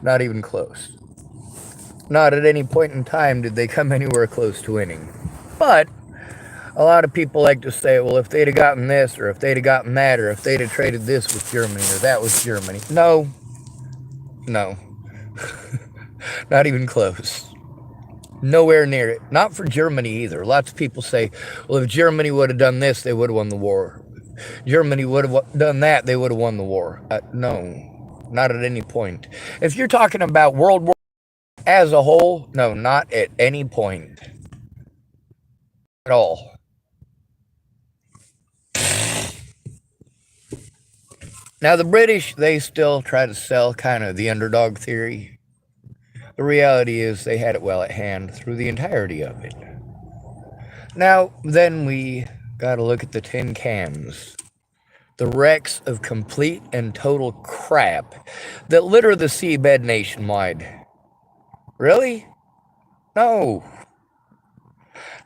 Not even close. Not at any point in time did they come anywhere close to winning. But a lot of people like to say, well, if they'd have gotten this, or if they'd have gotten that, or if they'd have traded this with Germany, or that with Germany. No, no, not even close. Nowhere near it. Not for Germany either. Lots of people say, well, if Germany would have done this, they would have won the war. Germany would have done that, they would have won the war. No, not at any point. If you're talking about World War as a whole, no, not at any point at all. Now, the British, they still try to sell kind of the underdog theory. The reality is they had it well at hand through the entirety of it. Now, then we got to look at the tin cans. The wrecks of complete and total crap that litter the seabed nationwide. Really? No.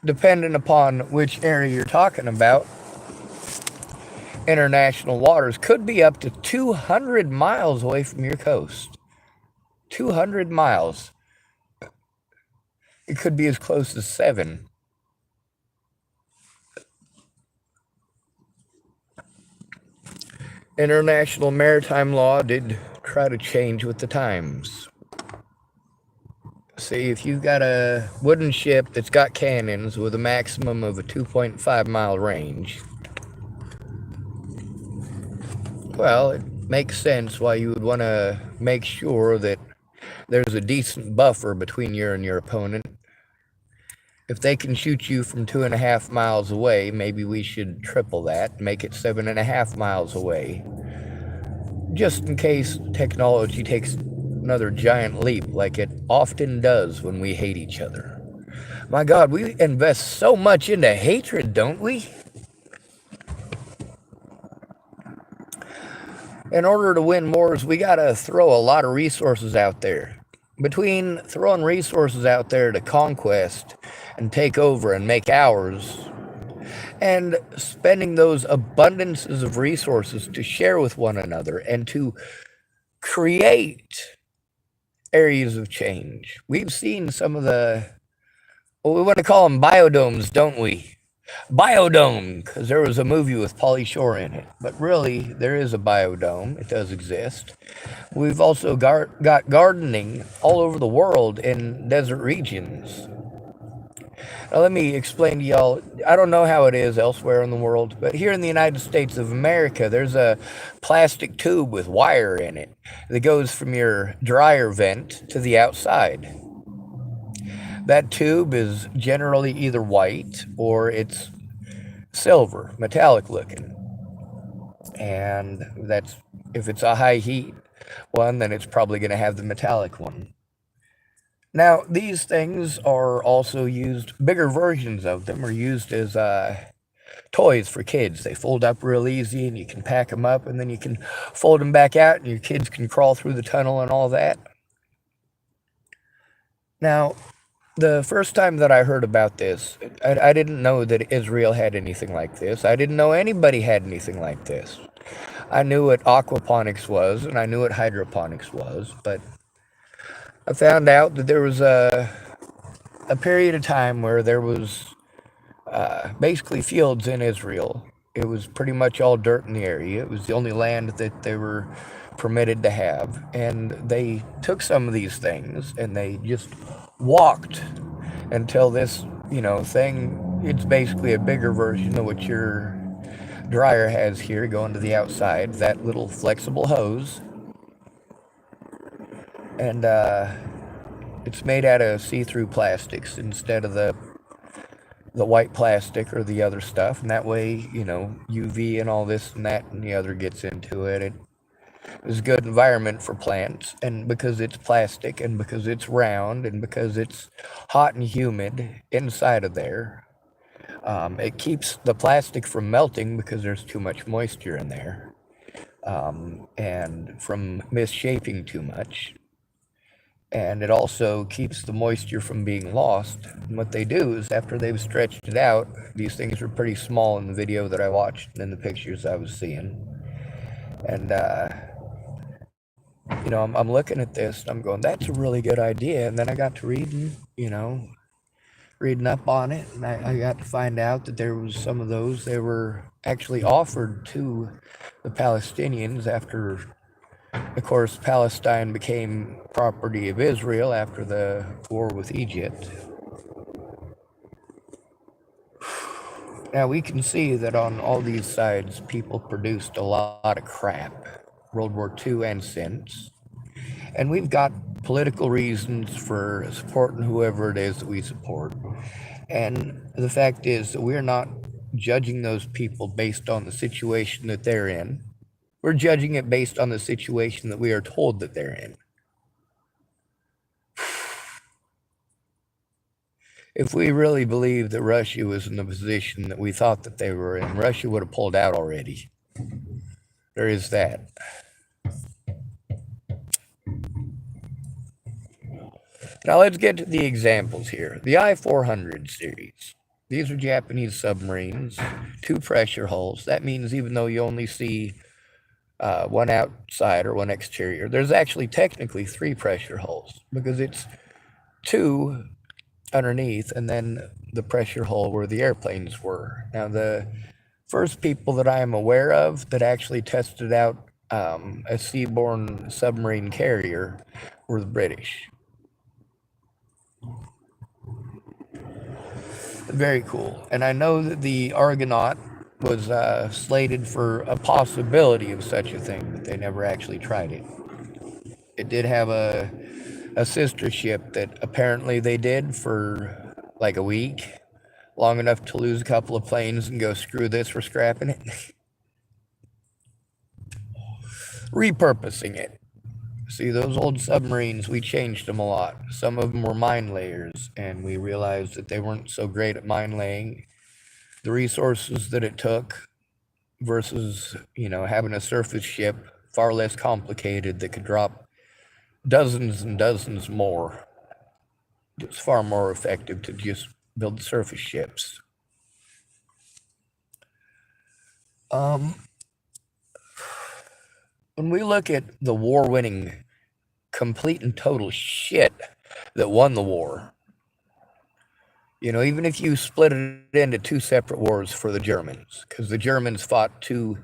Depending upon which area you're talking about, international waters could be up to 200 miles away from your coast. 200 miles. It could be as close as 7. International maritime law did try to change with the times. See, if you've got a wooden ship that's got cannons with a maximum of a 2.5 mile range, well, it makes sense why you would want to make sure that there's a decent buffer between you and your opponent. If they can shoot you from 2.5 miles away, maybe we should triple that, make it 7.5 miles away. Just in case technology takes another giant leap like it often does when we hate each other. My God, we invest so much into hatred, don't we? In order to win wars, we gotta throw a lot of resources out there. Between throwing resources out there to conquest and take over and make ours, and spending those abundances of resources to share with one another and to create areas of change. We've seen some of the, well, we want to call them biodomes, don't we? Biodome, because there was a movie with Pauly Shore in it. But really, there is a biodome. It does exist. We've also got gardening all over the world in desert regions. Now, let me explain to y'all. I don't know how it is elsewhere in the world, but here in the United States of America, there's a plastic tube with wire in it that goes from your dryer vent to the outside. That tube is generally either white or it's silver, metallic looking. And that's, if it's a high heat one, then it's probably going to have the metallic one. Now, these things are also used, bigger versions of them are used as toys for kids. They fold up real easy and you can pack them up and then you can fold them back out and your kids can crawl through the tunnel and all that. Now, the first time that I heard about this, I didn't know that Israel had anything like this. I didn't know anybody had anything like this. I knew what aquaponics was and I knew what hydroponics was, but I found out that there was a period of time where there was basically fields in Israel. It was pretty much all dirt in the area. It was the only land that they were permitted to have. And they took some of these things and they just walked until this, thing, it's basically a bigger version of what your dryer has here going to the outside, that little flexible hose. And it's made out of see-through plastics instead of the white plastic or the other stuff, and that way, UV and all this and that and the other gets into it. It is a good environment for plants, and because it's plastic and because it's round and because it's hot and humid inside of there, it keeps the plastic from melting because there's too much moisture in there, and from misshaping too much. And it also keeps the moisture from being lost. And what they do is after they've stretched it out, these things were pretty small in the video that I watched and in the pictures I was seeing. And I'm looking at this and I'm going, that's a really good idea. And then I got to reading up on it, and I got to find out that there was some of those, they were actually offered to the Palestinians after, of course, Palestine became property of Israel after the war with Egypt. Now we can see that on all these sides, people produced a lot of crap, World War II and since. And we've got political reasons for supporting whoever it is that we support. And the fact is that we're not judging those people based on the situation that they're in. We're judging it based on the situation that we are told that they're in. If we really believed that Russia was in the position that we thought that they were in, Russia would have pulled out already. There is that. Now let's get to the examples here. The I-400 series. These are Japanese submarines, 2 pressure hulls. That means even though you only see one outside or one exterior, there's actually technically 3 pressure hulls because it's 2 underneath and then the pressure hull where the airplanes were. Now, the first people that I am aware of that actually tested out a seaborne submarine carrier were the British. Very cool. And I know that the Argonaut was slated for a possibility of such a thing, but they never actually tried it. It did have a sister ship that apparently they did for like a week, long enough to lose a couple of planes and go, screw this, we're scrapping it. Repurposing it. See, those old submarines, we changed them a lot. Some of them were mine layers, and we realized that they weren't so great at mine laying. The resources that it took versus, having a surface ship, far less complicated, that could drop dozens and dozens more. It's far more effective to just build surface ships. When we look at the war-winning, complete and total shit that won the war, even if you split it into 2 separate wars for the Germans, because the Germans fought 2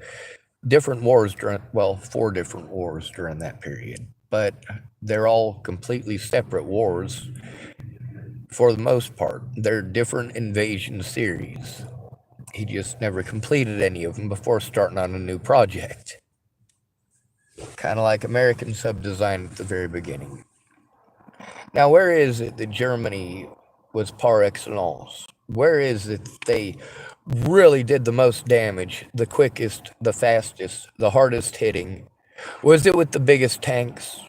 different wars 4 different wars during that period, but they're all completely separate wars for the most part. They're different invasion series. He just never completed any of them before starting on a new project. Kind of like American sub-design at the very beginning. Now, where is it that Germany was par excellence? Where is it that they really did the most damage, the quickest, the fastest, the hardest hitting? Was it with the biggest tanks?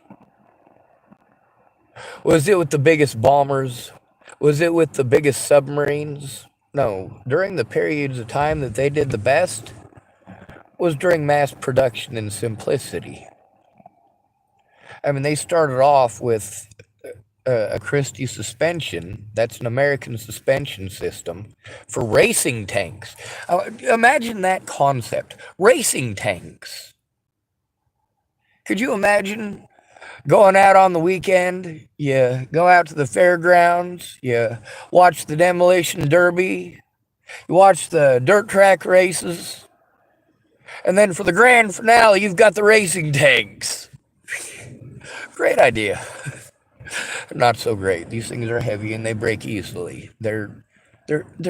Was it with the biggest bombers? Was it with the biggest submarines? No. During the periods of time that they did the best was during mass production and simplicity. I mean, they started off with a Christie suspension. That's an American suspension system for racing tanks. Imagine that concept. Racing tanks. Could you imagine going out on the weekend? You go out to the fairgrounds. You watch the demolition derby. You watch the dirt track races. And then for the grand finale, you've got the racing tanks. Great idea. Not so great. These things are heavy and they break easily. They're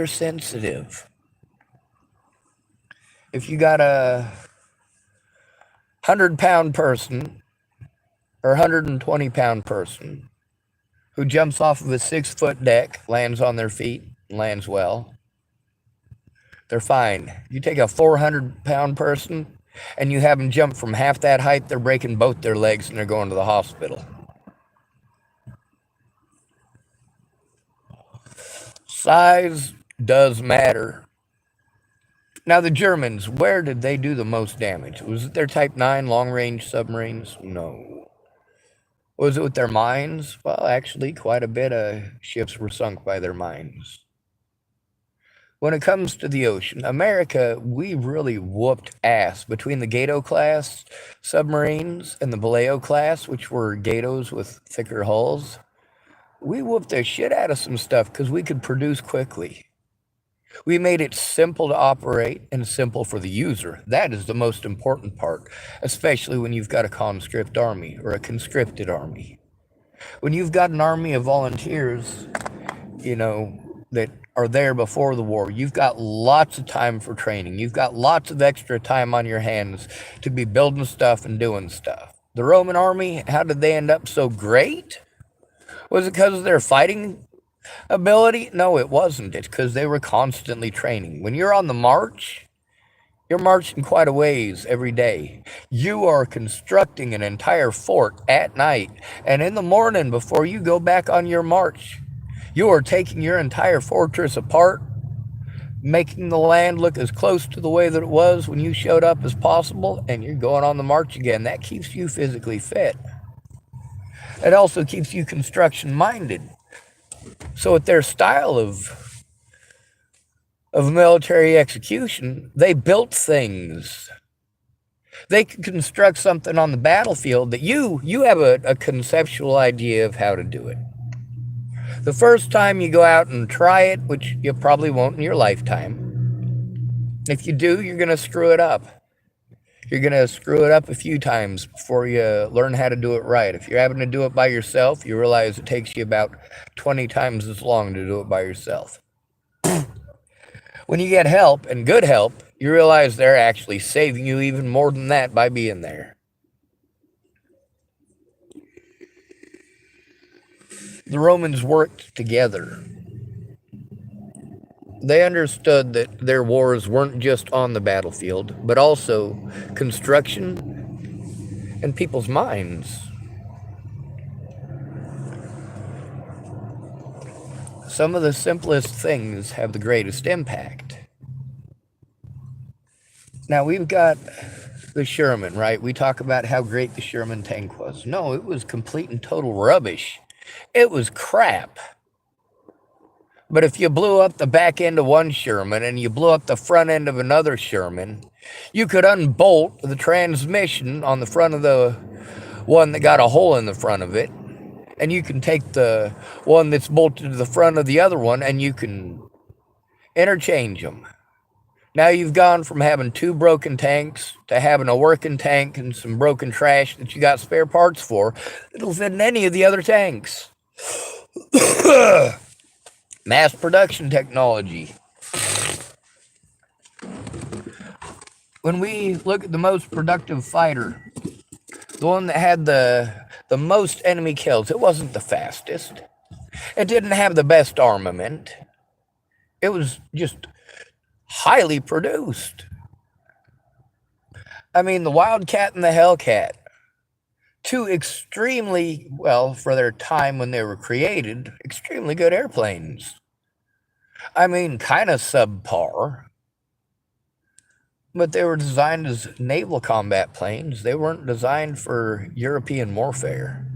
sensitive. If you got a 100-pound person or 120-pound person who jumps off of a 6-foot deck, lands on their feet, and lands well, they're fine. You take a 400-pound person and you have them jump from half that height, they're breaking both their legs and they're going to the hospital. Size does matter. Now, the Germans, where did they do the most damage? Was it their Type 9 long-range submarines? No. Was it with their mines? Well, actually, quite a bit of ships were sunk by their mines. When it comes to the ocean, America, we really whooped ass between the Gato class submarines and the Vallejo class, which were Gatos with thicker hulls. We whooped the shit out of some stuff because we could produce quickly. We made it simple to operate and simple for the user. That is the most important part, especially when you've got a conscript army or a conscripted army. When you've got an army of volunteers, that are there before the war, you've got lots of time for training. You've got lots of extra time on your hands to be building stuff and doing stuff. The Roman army, how did they end up so great? Was it because of their fighting ability? No, it wasn't. It's because they were constantly training. When you're on the march, you're marching quite a ways every day. You are constructing an entire fort at night, and in the morning before you go back on your march, you are taking your entire fortress apart, making the land look as close to the way that it was when you showed up as possible, and you're going on the march again. That keeps you physically fit. It also keeps you construction minded. So with their style of military execution, they built things. They can construct something on the battlefield that you have a conceptual idea of how to do it. The first time you go out and try it, which you probably won't in your lifetime, if you do, you're going to screw it up. You're going to screw it up a few times before you learn how to do it right. If you're having to do it by yourself, you realize it takes you about 20 times as long to do it by yourself. When you get help, and good help, you realize they're actually saving you even more than that by being there. The Romans worked together. They understood that their wars weren't just on the battlefield, but also construction and people's minds. Some of the simplest things have the greatest impact. Now, we've got the Sherman, right? We talk about how great the Sherman tank was. No, it was complete and total rubbish. It was crap. But if you blew up the back end of one Sherman and you blew up the front end of another Sherman, you could unbolt the transmission on the front of the one that got a hole in the front of it, and you can take the one that's bolted to the front of the other one and you can interchange them. Now you've gone from having two broken tanks to having a working tank and some broken trash that you got spare parts for that'll fit in any of the other tanks. Mass production technology. When we look at the most productive fighter, the one that had the most enemy kills, it wasn't the fastest. It didn't have the best armament. It was just highly produced. I mean, the Wildcat and the Hellcat, two extremely, well, for their time when they were created, extremely good airplanes. I mean, kind of subpar, but they were designed as naval combat planes. They weren't designed for European warfare.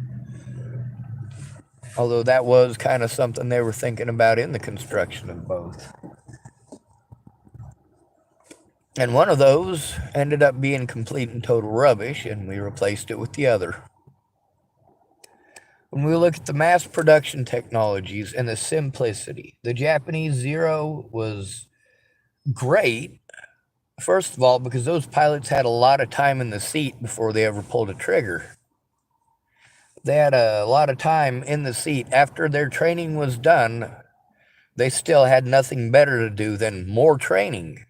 Although that was kind of something they were thinking about in the construction of both. And one of those ended up being complete and total rubbish, and we replaced it with the other. When we look at the mass production technologies and the simplicity, the Japanese Zero was great, first of all, because those pilots had a lot of time in the seat before they ever pulled a trigger. They had a lot of time in the seat. After their training was done, they still had nothing better to do than more training.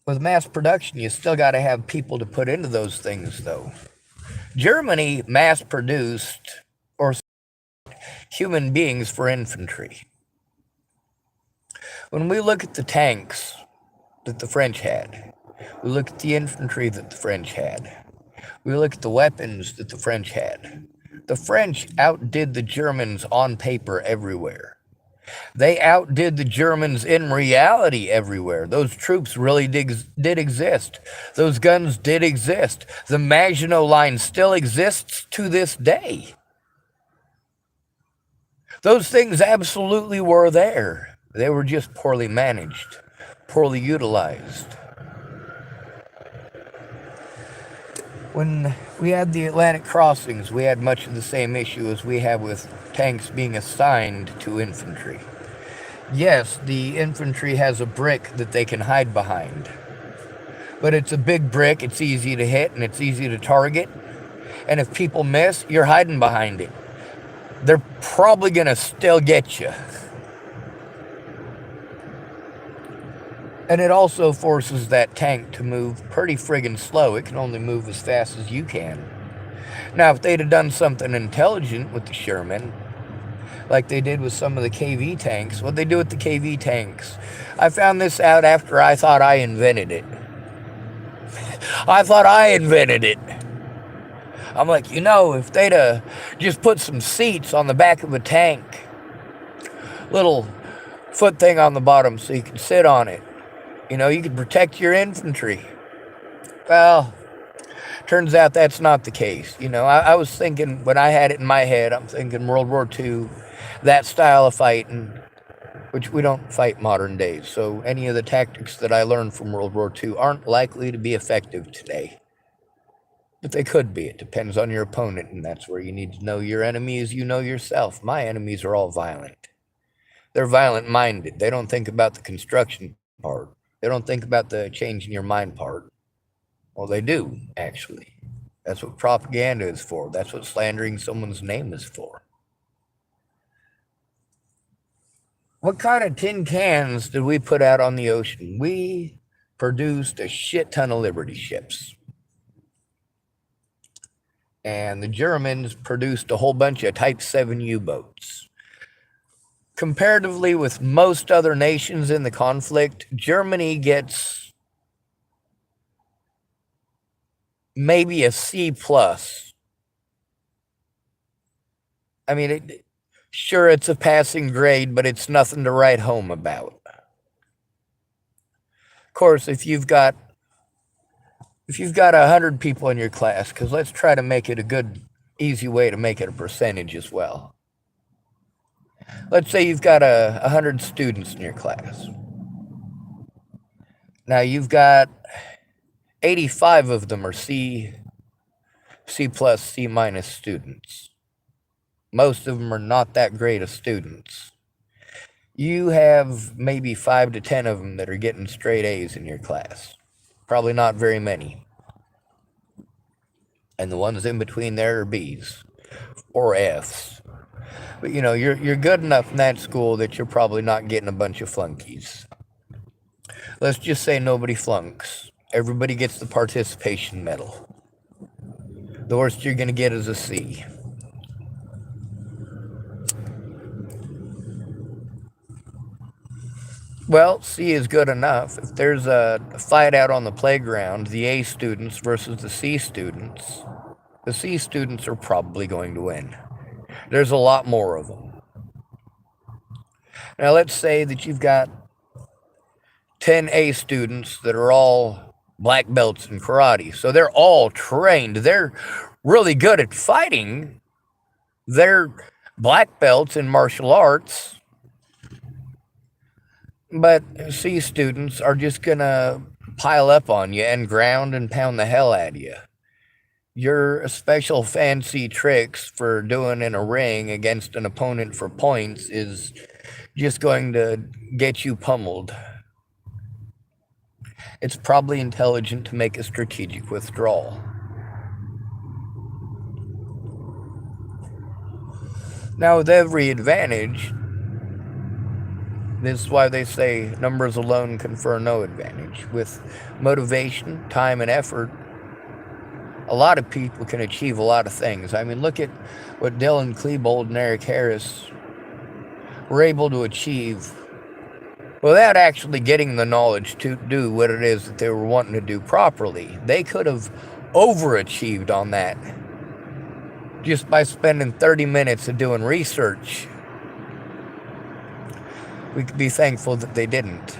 With mass production, you still got to have people to put into those things, though. Germany mass-produced or human beings for infantry. When we look at the tanks that the French had, we look at the infantry that the French had, we look at the weapons that the French had. The French outdid the Germans on paper everywhere. They outdid the Germans in reality everywhere. Those troops really did exist. Those guns did exist. The Maginot Line still exists to this day. Those things absolutely were there. They were just poorly managed, poorly utilized. When we had the Atlantic crossings, we had much of the same issue as we have with tanks being assigned to infantry. Yes, the infantry has a brick that they can hide behind. But it's a big brick, it's easy to hit, and it's easy to target. And if people miss, you're hiding behind it. They're probably going to still get you. And it also forces that tank to move pretty friggin' slow. It can only move as fast as you can. Now, if they'd have done something intelligent with the Sherman, like they did with some of the KV tanks, what'd they do with the KV tanks? I found this out after I thought I invented it. I thought I invented it. I'm like, if they'd just put some seats on the back of a tank, little foot thing on the bottom so you can sit on it, you could protect your infantry. Well, turns out that's not the case. I was thinking, when I had it in my head, I'm thinking World War II, that style of fighting, which we don't fight modern days. So any of the tactics that I learned from World War II aren't likely to be effective today. But they could be. It depends on your opponent, and that's where you need to know your enemy as you know yourself. My enemies are all violent. They're violent-minded. They don't think about the construction part. They don't think about the change in your mind part. Well, they do, actually. That's what propaganda is for. That's what slandering someone's name is for. What kind of tin cans did we put out on the ocean? We produced a shit ton of Liberty ships. And the Germans produced a whole bunch of Type 7 U-boats. Comparatively with most other nations in the conflict, Germany gets maybe a C+. I mean, sure, it's a passing grade, but it's nothing to write home about. Of course, if you've got 100 people in your class, because let's try to make it a good, easy way to make it a percentage as well. Let's say you've got 100 students in your class. Now you've got 85 of them are C+, C minus students. Most of them are not that great of students. You have maybe 5 to 10 of them that are getting straight A's in your class. Probably not very many. And the ones in between there are B's or F's. But you're good enough in that school that you're probably not getting a bunch of flunkies. Let's just say nobody flunks. Everybody gets the participation medal. The worst you're going to get is a C. Well, C is good enough. If there's a fight out on the playground, the A students versus the C students are probably going to win. There's a lot more of them. Now, let's say that you've got 10 A students that are all black belts in karate. So they're all trained. They're really good at fighting. They're black belts in martial arts. But C students are just going to pile up on you and ground and pound the hell out of you. Your special fancy tricks for doing in a ring against an opponent for points is just going to get you pummeled. It's probably intelligent to make a strategic withdrawal. Now, with every advantage, this is why they say numbers alone confer no advantage. With motivation, time, and effort, a lot of people can achieve a lot of things. I mean, look at what Dylan Klebold and Eric Harris were able to achieve without actually getting the knowledge to do what it is that they were wanting to do properly. They could have overachieved on that just by spending 30 minutes of doing research. We could be thankful that they didn't.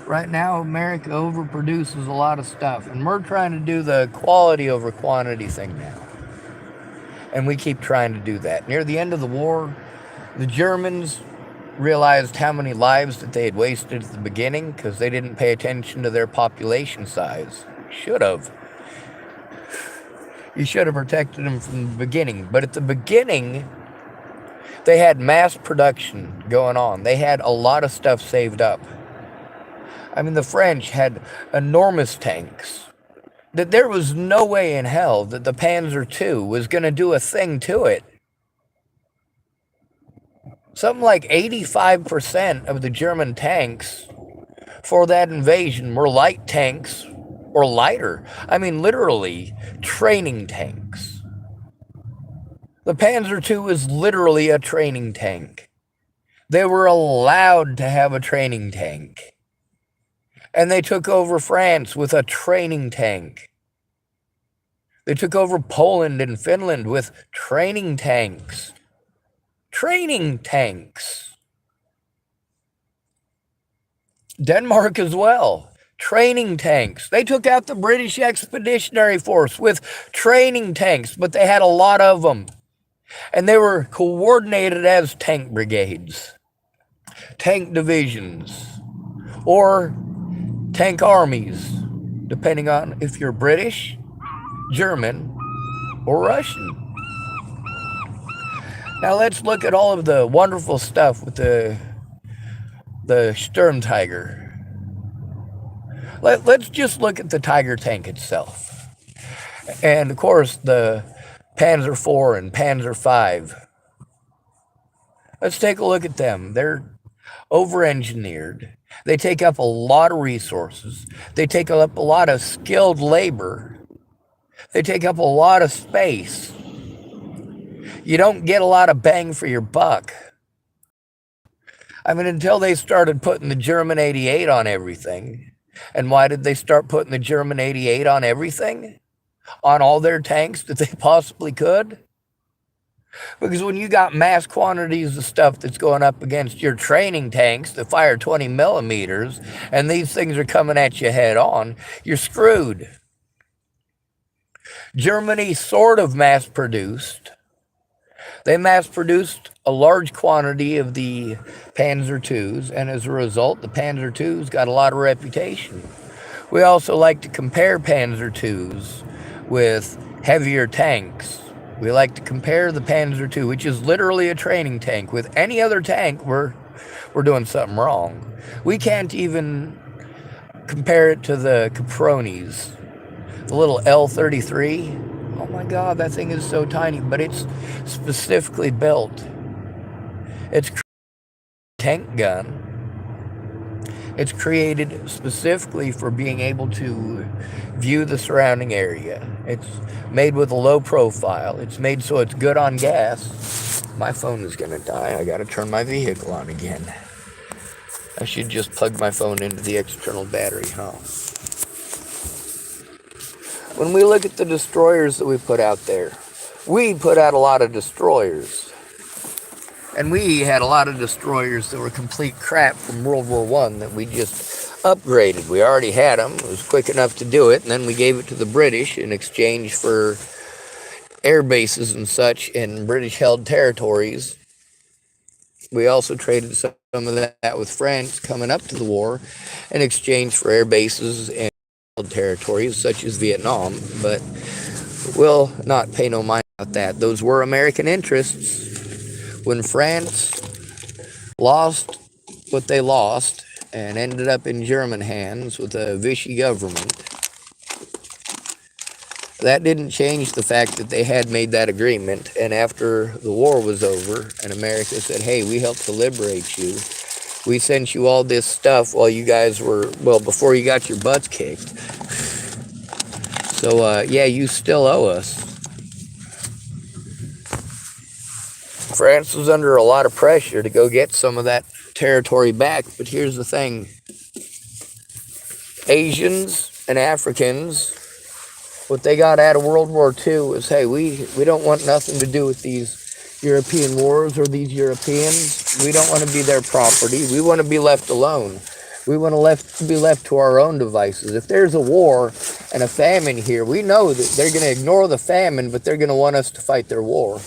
Right now, America overproduces a lot of stuff, and we're trying to do the quality over quantity thing now. And we keep trying to do that. Near the end of the war, the Germans realized how many lives that they had wasted at the beginning because they didn't pay attention to their population size. Should have. You should have protected them from the beginning. But at the beginning, they had mass production going on. They had a lot of stuff saved up. I mean, the French had enormous tanks. That there was no way in hell that the Panzer II was going to do a thing to it. Something like 85% of the German tanks for that invasion were light tanks or lighter. I mean, literally, training tanks. The Panzer II was literally a training tank. They were allowed to have a training tank. And they took over France with a training tank. They took over Poland and Finland with training tanks. Training tanks. Denmark as well. Training tanks. They took out the British Expeditionary Force with training tanks, but they had a lot of them. And they were coordinated as tank brigades, tank divisions, or tank armies, depending on if you're British, German, or Russian. Now let's look at all of the wonderful stuff with the Sturmtiger. Let's just look at the Tiger tank itself. And of course the Panzer IV and Panzer V. Let's take a look at them. They're over-engineered. They take up a lot of resources. They take up a lot of skilled labor. They take up a lot of space. You don't get a lot of bang for your buck. I mean, until they started putting the German 88 on everything. And why did they start putting the German 88 on everything? On all their tanks that they possibly could? Because when you got mass quantities of stuff that's going up against your training tanks that fire 20 millimeters, and these things are coming at you head on, you're screwed. Germany sort of mass-produced. They mass-produced a large quantity of the Panzer IIs, and as a result, the Panzer IIs got a lot of reputation. We also like to compare Panzer IIs with heavier tanks. We like to compare the Panzer II, which is literally a training tank, with any other tank. We're doing something wrong. We can't even compare it to the Capronis, the little L-33. Oh my God, that thing is so tiny, but it's specifically built. It's a tank gun. It's created specifically for being able to view the surrounding area. It's made with a low profile. It's made so it's good on gas. My phone is gonna die. I gotta turn my vehicle on again. I should just plug my phone into the external battery, huh? When we look at the destroyers that we put out there, we put out a lot of destroyers. And we had a lot of destroyers that were complete crap from World War I that we just upgraded. We already had them. It was quick enough to do it. And then we gave it to the British in exchange for air bases and such in British-held territories. We also traded some of that with France coming up to the war in exchange for air bases in held territories such as Vietnam. But we'll not pay no mind about that. Those were American interests. When France lost what they lost and ended up in German hands with a Vichy government, that didn't change the fact that they had made that agreement. And after the war was over and America said, hey, we helped to liberate you. We sent you all this stuff while you guys were, well, before you got your butts kicked. So, yeah, you still owe us. France was under a lot of pressure to go get some of that territory back, but here's the thing. Asians and Africans, what they got out of World War II was, hey, we don't want nothing to do with these European wars or these Europeans. We don't want to be their property. We want to be left alone. We want to be left to our own devices. If there's a war and a famine here, we know that they're going to ignore the famine, but they're going to want us to fight their war.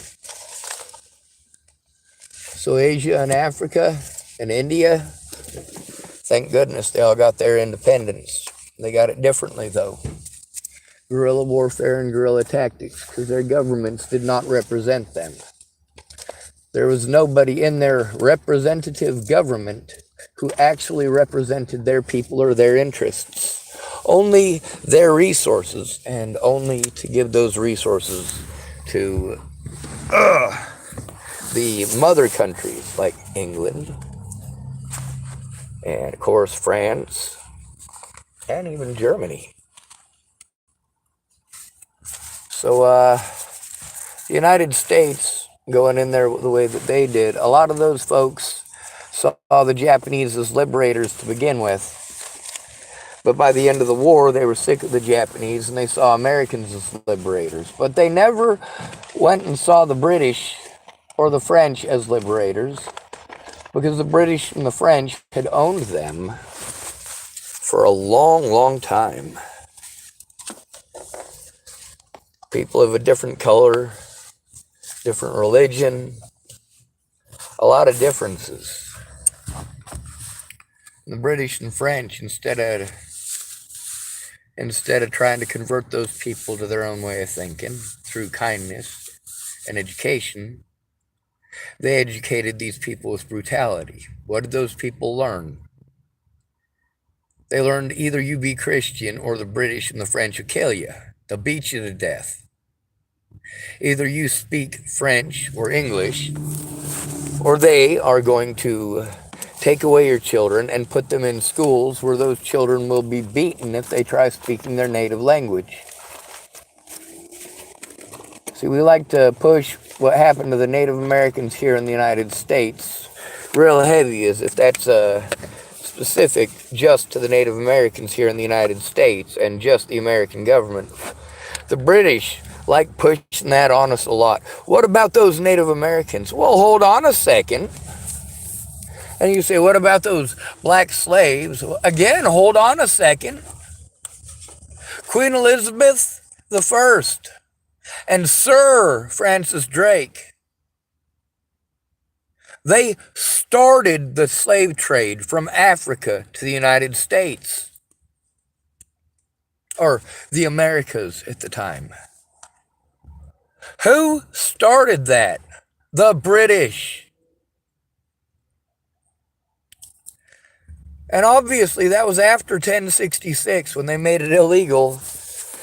So Asia and Africa and India, thank goodness they all got their independence. They got it differently, though. Guerrilla warfare and guerrilla tactics, because their governments did not represent them. There was nobody in their representative government who actually represented their people or their interests. Only their resources, and only to give those resources to the mother countries like England, and of course France, and even Germany. So the United States, going in there the way that they did, a lot of those folks saw the Japanese as liberators to begin with. But by the end of the war, they were sick of the Japanese and they saw Americans as liberators. But they never went and saw the British or the French as liberators, because the British and the French had owned them for a long, long time. People of a different color, different religion, a lot of differences. The British and French, instead of trying to convert those people to their own way of thinking through kindness and education, they educated these people with brutality. What did those people learn? They learned either you be Christian or the British and the French will kill you. They'll beat you to death. Either you speak French or English, or they are going to take away your children and put them in schools where those children will be beaten if they try speaking their native language. See, we like to push what happened to the Native Americans here in the United States real heavy, as if that's specific just to the Native Americans here in the United States and just the American government. The British like pushing that on us a lot. What about those Native Americans? Well, hold on a second. And you say, what about those black slaves? Again, hold on a second. Queen Elizabeth I and Sir Francis Drake, they started the slave trade from Africa to the United States, or the Americas at the time. Who started that? The British. And obviously that was after 1066, when they made it illegal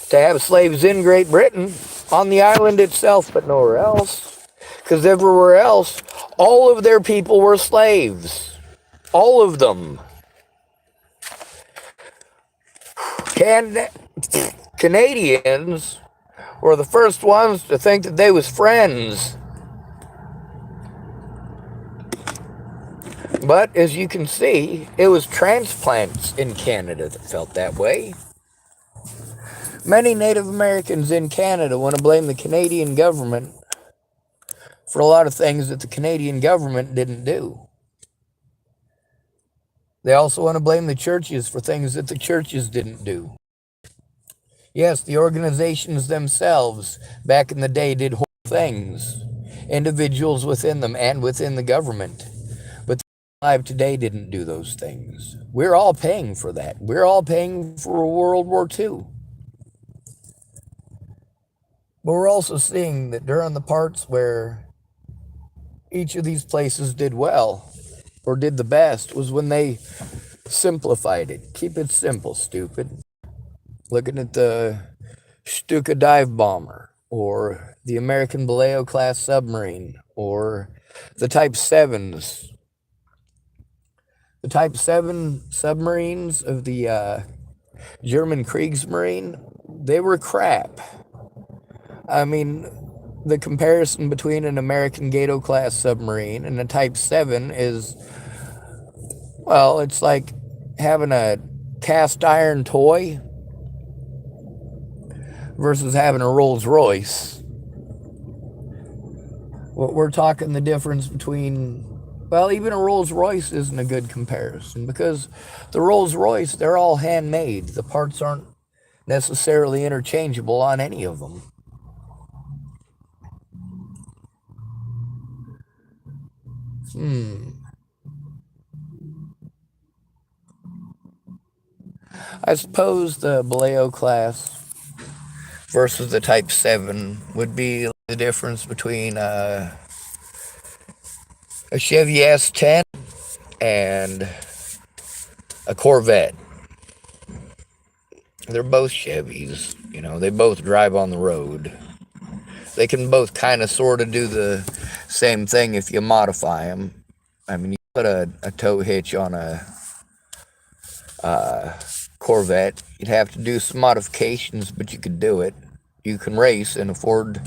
to have slaves in Great Britain, on the island itself, but nowhere else. Because everywhere else, all of their people were slaves. All of them. Canadians were the first ones to think that they was friends. But as you can see, it was transplants in Canada that felt that way. Many Native Americans in Canada want to blame the Canadian government for a lot of things that the Canadian government didn't do. They also want to blame the churches for things that the churches didn't do. Yes, the organizations themselves back in the day did horrible things. Individuals within them and within the government. But the alive today didn't do those things. We're all paying for that. We're all paying for World War II. But we're also seeing that during the parts where each of these places did well, or did the best, was when they simplified it. Keep it simple, stupid. Looking at the Stuka dive bomber, or the American Vallejo class submarine, or the Type 7s. The Type 7 submarines of the German Kriegsmarine, they were crap. I mean, the comparison between an American Gato class submarine and a Type 7 is, well, it's like having a cast iron toy versus having a Rolls Royce. What we're talking the difference between, well, even a Rolls Royce isn't a good comparison, because the Rolls Royce, they're all handmade. The parts aren't necessarily interchangeable on any of them. I suppose the Baleo class versus the Type 7 would be the difference between a Chevy S10 and a Corvette. They're both Chevys, they both drive on the road. They can both kind of sort of do the same thing if you modify them. I mean, you put a tow hitch on a Corvette, you'd have to do some modifications, but you could do it. You can race in a Ford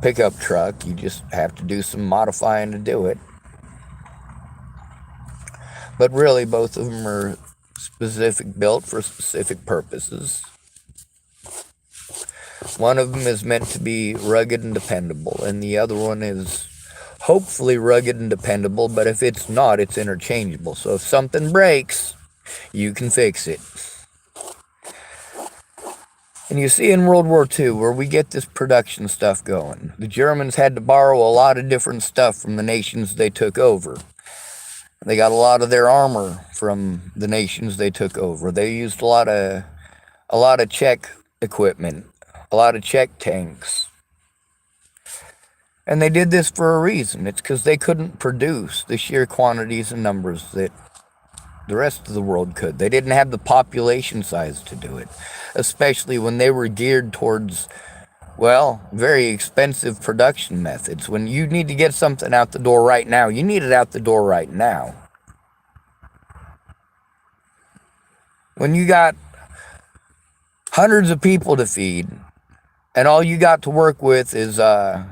pickup truck, you just have to do some modifying to do it. But really, both of them are built for specific purposes. One of them is meant to be rugged and dependable, and the other one is hopefully rugged and dependable, but if it's not, it's interchangeable. So if something breaks, you can fix it. And you see in World War II, where we get this production stuff going, the Germans had to borrow a lot of different stuff from the nations they took over. They got a lot of their armor from the nations they took over. They used a lot of Czech equipment, a lot of Czech tanks. And they did this for a reason. It's because they couldn't produce the sheer quantities and numbers that the rest of the world could. They didn't have the population size to do it, especially when they were geared towards, well, very expensive production methods. When you need to get something out the door right now, you need it out the door right now. When you got hundreds of people to feed, and all you got to work with is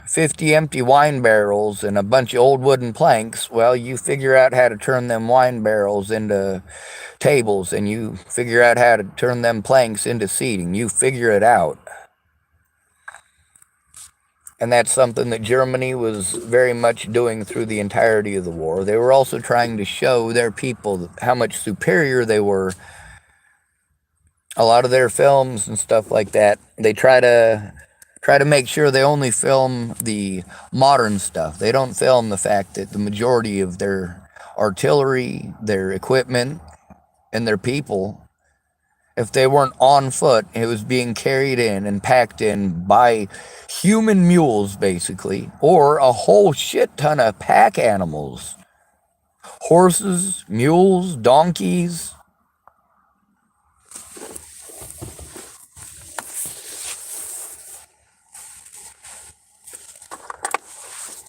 50 empty wine barrels and a bunch of old wooden planks, well, you figure out how to turn them wine barrels into tables, and you figure out how to turn them planks into seating. You figure it out. And that's something that Germany was very much doing through the entirety of the war. They were also trying to show their people how much superior they were. A lot of their films and stuff like that, they try to make sure they only film the modern stuff. They don't film the fact that the majority of their artillery, their equipment, and their people, if they weren't on foot, it was being carried in and packed in by human mules, basically, or a whole shit ton of pack animals. Horses, mules, donkeys.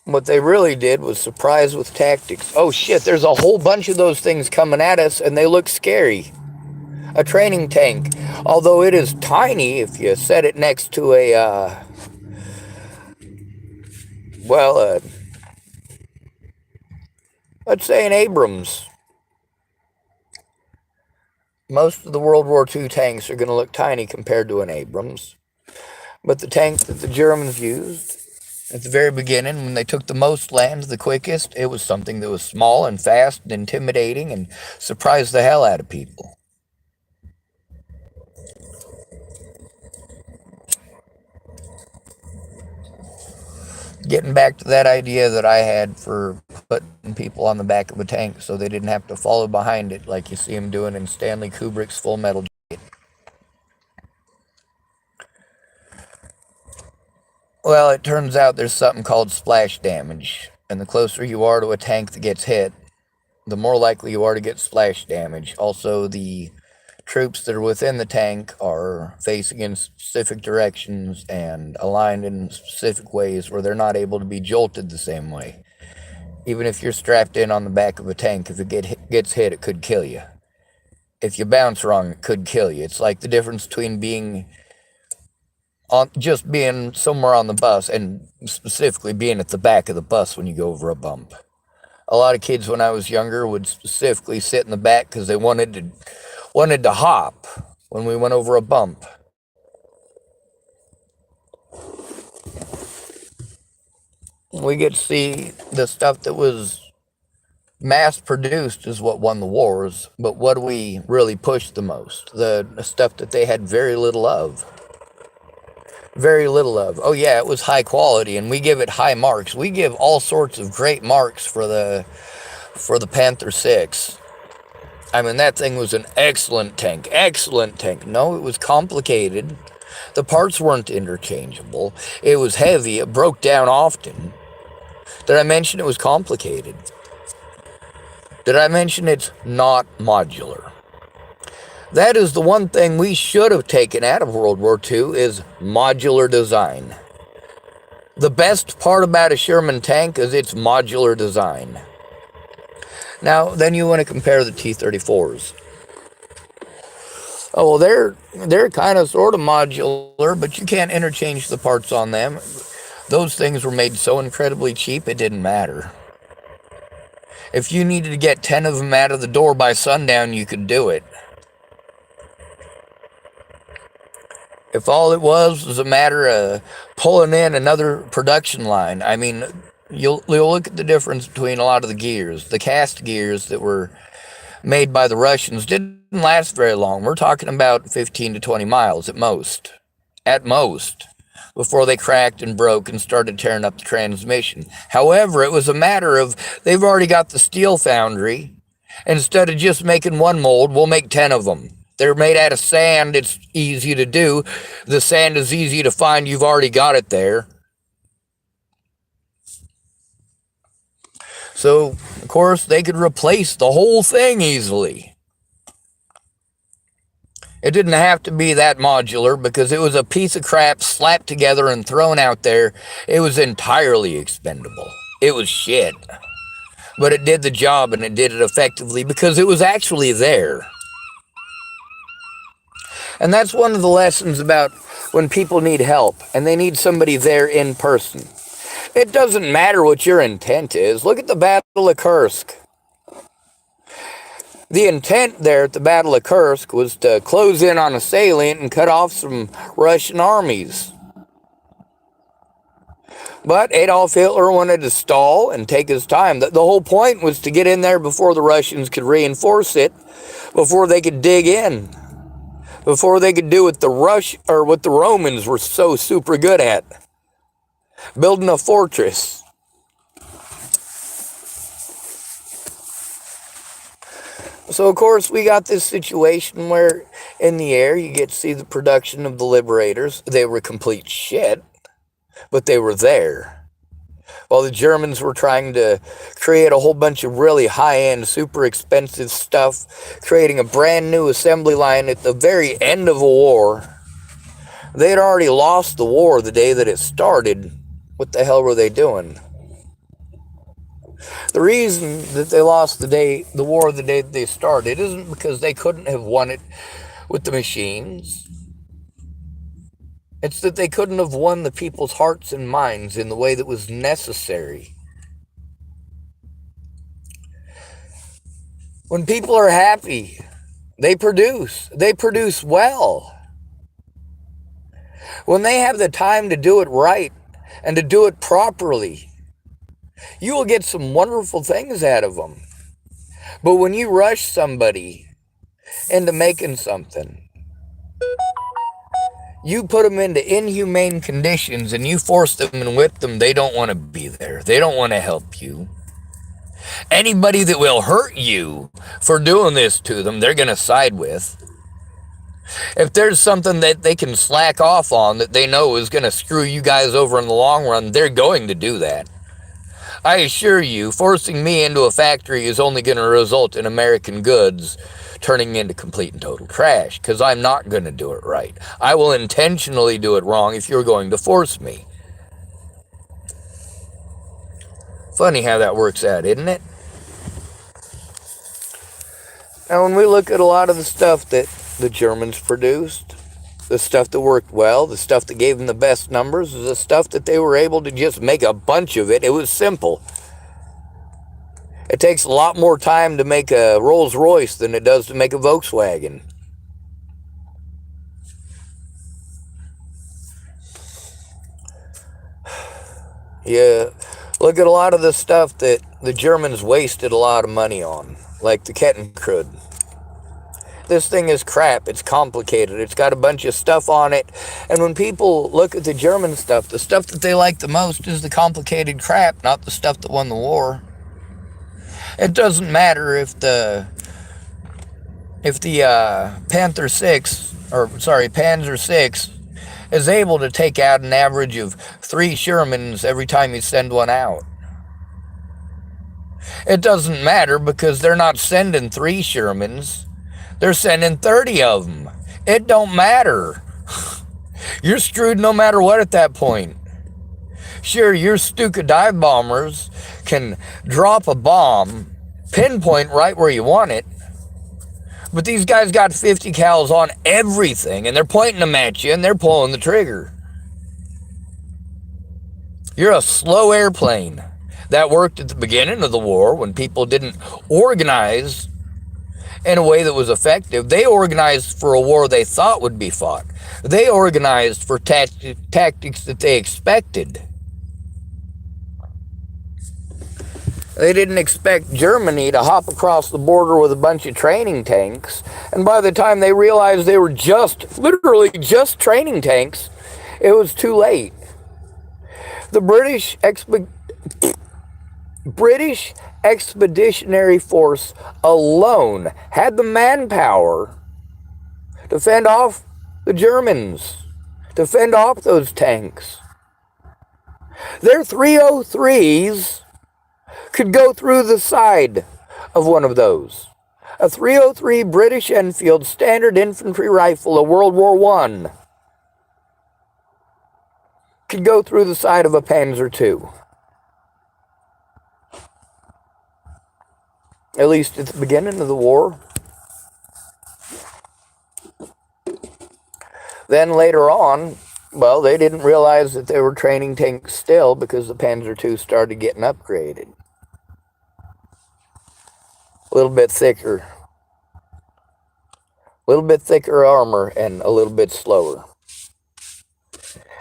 What they really did was surprise with tactics. Oh shit, there's a whole bunch of those things coming at us, and they look scary. A training tank, although it is tiny if you set it next to let's say an Abrams. Most of the World War II tanks are going to look tiny compared to an Abrams. But the tank that the Germans used at the very beginning, when they took the most land the quickest, it was something that was small and fast and intimidating and surprised the hell out of people. Getting back to that idea that I had for putting people on the back of a tank so they didn't have to follow behind it like you see them doing in Stanley Kubrick's Full Metal Jacket. Well, it turns out there's something called splash damage, and the closer you are to a tank that gets hit, the more likely you are to get splash damage. Also, the troops that are within the tank are facing in specific directions and aligned in specific ways where they're not able to be jolted the same way. Even if you're strapped in on the back of a tank, if it gets hit, it could kill you. If you bounce wrong, it could kill you. It's like the difference between being somewhere on the bus and specifically being at the back of the bus when you go over a bump. A lot of kids when I was younger would specifically sit in the back because they wanted to hop when we went over a bump. We get to see the stuff that was Mass produced is what won the wars, but what do we really push the most? The stuff that they had very little of. Very little of. Oh yeah, it was high quality, and we give it high marks. We give all sorts of great marks for the Panther 6. I mean, that thing was an excellent tank. Excellent tank. No, it was complicated. The parts weren't interchangeable. It was heavy. It broke down often. Did I mention it was complicated? Did I mention it's not modular? That is the one thing we should have taken out of World War II is modular design. The best part about a Sherman tank is its modular design. Now, then you want to compare the T-34s. Oh, well, they're kind of sort of modular, but you can't interchange the parts on them. Those things were made so incredibly cheap, it didn't matter. If you needed to get 10 of them out of the door by sundown, you could do it. If all it was a matter of pulling in another production line, I mean, you'll look at the difference between a lot of the gears. The cast gears that were made by the Russians didn't last very long. We're talking about 15 to 20 miles at most. At most. Before they cracked and broke and started tearing up the transmission. However, it was a matter of they've already got the steel foundry. Instead of just making one mold, we'll make 10 of them. They're made out of sand. It's easy to do. The sand is easy to find. You've already got it there. So, of course, they could replace the whole thing easily. It didn't have to be that modular because it was a piece of crap slapped together and thrown out there. It was entirely expendable. It was shit. But it did the job and it did it effectively because it was actually there. And that's one of the lessons about when people need help and they need somebody there in person. It doesn't matter what your intent is. Look at the Battle of Kursk. The intent there at the Battle of Kursk was to close in on a salient and cut off some Russian armies. But Adolf Hitler wanted to stall and take his time. The whole point was to get in there before the Russians could reinforce it, before they could dig in, before they could do what what the Romans were so super good at, building a fortress. So, of course, we got this situation where in the air you get to see the production of the Liberators. They were complete shit, but they were there. While the Germans were trying to create a whole bunch of really high-end, super expensive stuff, creating a brand new assembly line at the very end of a war. They had already lost the war the day that it started. What the hell were they doing? The reason that they lost the war the day they started isn't because they couldn't have won it with the machines. It's that they couldn't have won the people's hearts and minds in the way that was necessary. When people are happy, they produce. They produce well. When they have the time to do it right and to do it properly, you will get some wonderful things out of them. But when you rush somebody into making something, you put them into inhumane conditions and you force them and whip them, they don't want to be there. They don't want to help you. Anybody that will hurt you for doing this to them, they're going to side with. If there's something that they can slack off on that they know is going to screw you guys over in the long run, they're going to do that. I assure you, forcing me into a factory is only going to result in American goods turning into complete and total trash, because I'm not going to do it right. I will intentionally do it wrong if you're going to force me. Funny how that works out, isn't it? Now, when we look at a lot of the stuff that the Germans produced, the stuff that worked well, the stuff that gave them the best numbers, the stuff that they were able to just make a bunch of it. It was simple. It takes a lot more time to make a Rolls Royce than it does to make a Volkswagen. Yeah, Look at a lot of the stuff that the Germans wasted a lot of money on, like the Kettenkreude. This thing is crap. It's complicated. It's got a bunch of stuff on it. And when people look at the German stuff, the stuff that they like the most is the complicated crap, not the stuff that won the war. It doesn't matter if the Panzer 6 is able to take out an average of 3 Shermans every time you send one out. It doesn't matter because they're not sending 3 Shermans. They're sending 30 of them. It don't matter. You're screwed no matter what at that point. Sure, your Stuka dive bombers can drop a bomb, pinpoint right where you want it, but these guys got 50 cals on everything, and they're pointing them at you, and they're pulling the trigger. You're a slow airplane. That worked at the beginning of the war when people didn't organize in a way that was effective. They organized for a war they thought would be fought. They organized for tactics that they expected. They didn't expect Germany to hop across the border with a bunch of training tanks, and by the time they realized they were literally just training tanks, it was too late. The British Expeditionary Force alone had the manpower to fend off the Germans, to fend off those tanks. Their 303s could go through the side of one of those. A 303 British Enfield standard infantry rifle of World War I could go through the side of a Panzer II. At least at the beginning of the war. Then later on, well, they didn't realize that they were training tanks still because the Panzer II started getting upgraded. A little bit thicker armor and a little bit slower.